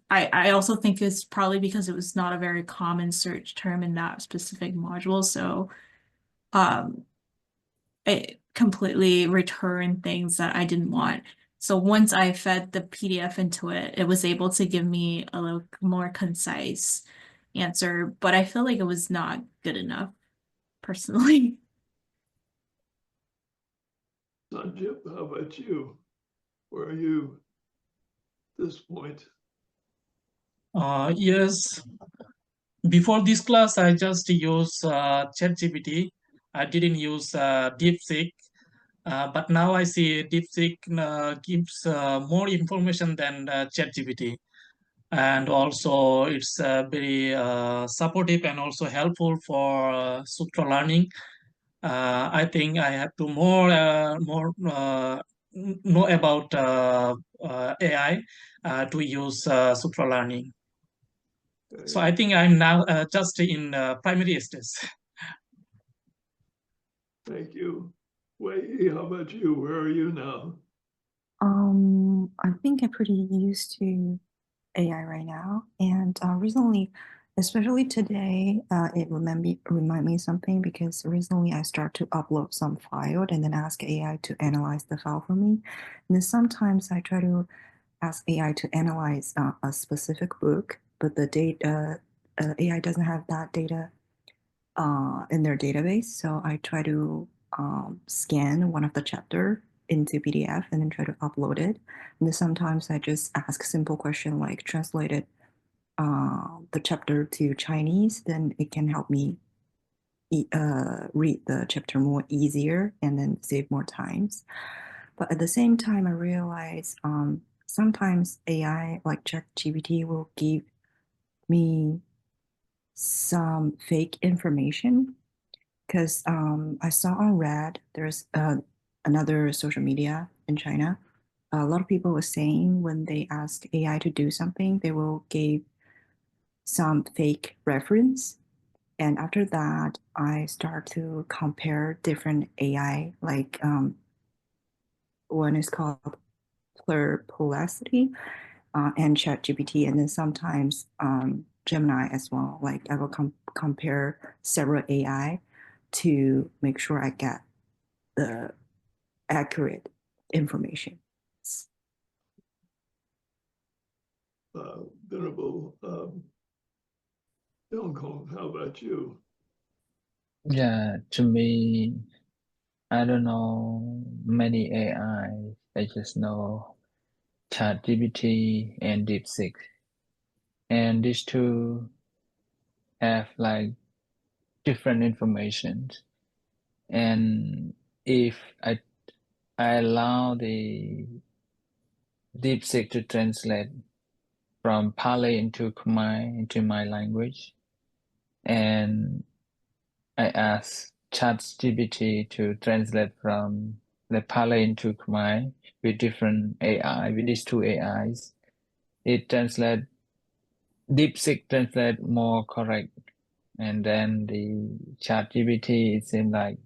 I also think it's probably because it was not a very common search term in that specific module, so it completely returned things that I didn't want. So once I fed the PDF into it, it was able to give me a little more concise answer, but I feel like it was not good enough personally. Sanjip, how about you? Where are you at this point? Yes. Before this class, I just use ChatGPT. I didn't use DeepSeek. But now I see DeepSeek gives more information than ChatGPT. And also it's very supportive and also helpful for sutra learning. I think I have to more know about AI to use sutra learning. So I think I'm now just in primary stage. Thank you. Wei, how about you? Where are you now? I think I'm pretty used to AI right now, and recently, especially today, it remind me something, because recently I start to upload some file and then ask AI to analyze the file for me. And then sometimes I try to ask AI to analyze a specific book, but the data AI doesn't have that data in their database. So I try to scan one of the chapter into PDF and then try to upload it. And then sometimes I just ask simple question like translated the chapter to Chinese, then it can help me read the chapter more easier and then save more times. But at the same time, I realize sometimes AI like ChatGPT will give me some fake information because I saw on Reddit there's another social media in China. A lot of people were saying when they ask AI to do something, they will give some fake reference. And after that, I start to compare different AI, like one is called Perplexity and ChatGPT, and then sometimes Gemini as well. Like I will compare several AI to make sure I get the accurate information. Venerable Yongkong, how about you? Yeah, to me, I don't know many AI. I just know ChatGPT and DeepSeek. And these two have like different information. And if I allow the DeepSeek to translate from Pali into Khmer into my language, and I ask ChatGPT to translate from the Pali into Khmer with different AI, with these two AIs, it translate DeepSeek translate more correct, and then the ChatGPT it seems like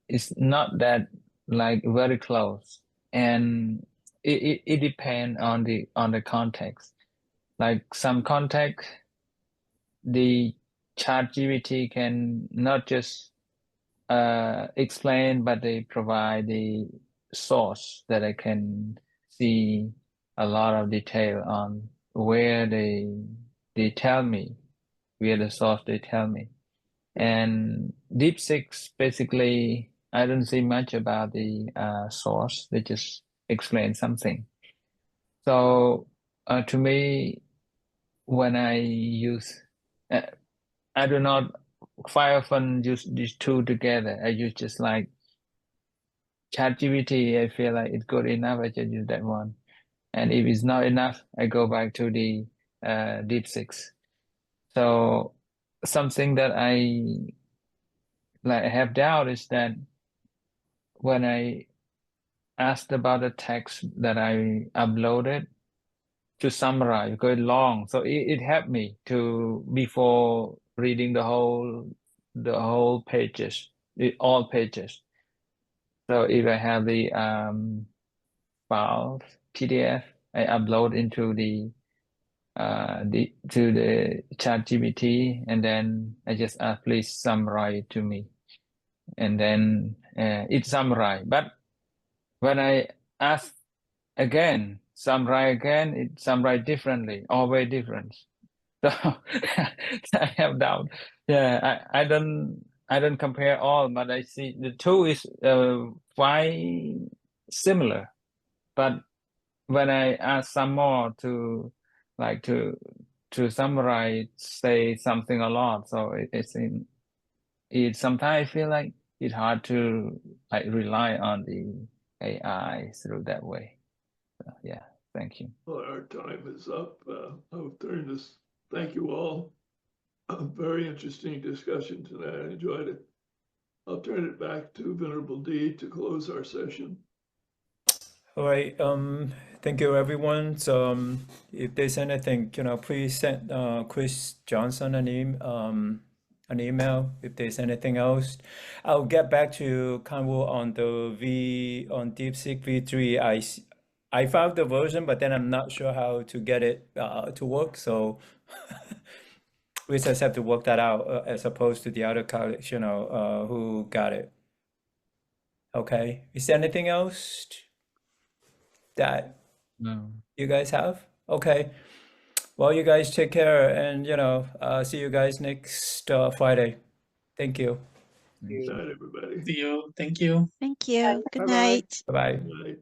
it's not that like very close, and it depends on the context. Like some context, the ChatGPT can not just explain, but they provide the source that I can see a lot of detail on where they tell me, where the source they tell me. And DeepSeek, basically, I don't see much about the source. They just explain something. So to me, when I use, I do not quite often use these two together. I use just like ChatGPT. I feel like it's good enough. I just use that one. And if it's not enough, I go back to the DeepSeek. So something that I have doubt is that when I asked about the text that I uploaded to summarize, because it's long, so it helped me to before reading the whole pages, all pages. So if I have the file PDF, I upload into the ChatGPT, and then I just ask, please summarize it to me, and then it summarized. But when I ask again, summarize again, it summarized differently, always different. So I have doubt. Yeah, I don't compare all, but I see the two is quite similar. But when I ask some more to like to summarize, say something a lot, so it sometimes I feel like it's hard to like rely on the AI through that way. So, yeah, thank you. Well, our time is up. I'll turn this. Thank you all. A very interesting discussion tonight. I enjoyed it. I'll turn it back to Venerable D to close our session. All right. Thank you, everyone. So, if there's anything, please send Chris Johnson an email. If there's anything else, I'll get back to Kanwoo on DeepSeek V3. I found the version, but then I'm not sure how to get it to work. So we just have to work that out as opposed to the other colleagues, who got it. Okay. Is there anything else that No. you guys have? Okay. Well, you guys take care, and see you guys next Friday. Thank you. Good night, everybody. See you. Thank you. Thank you. Good Bye-bye. night. Bye-bye. Good night.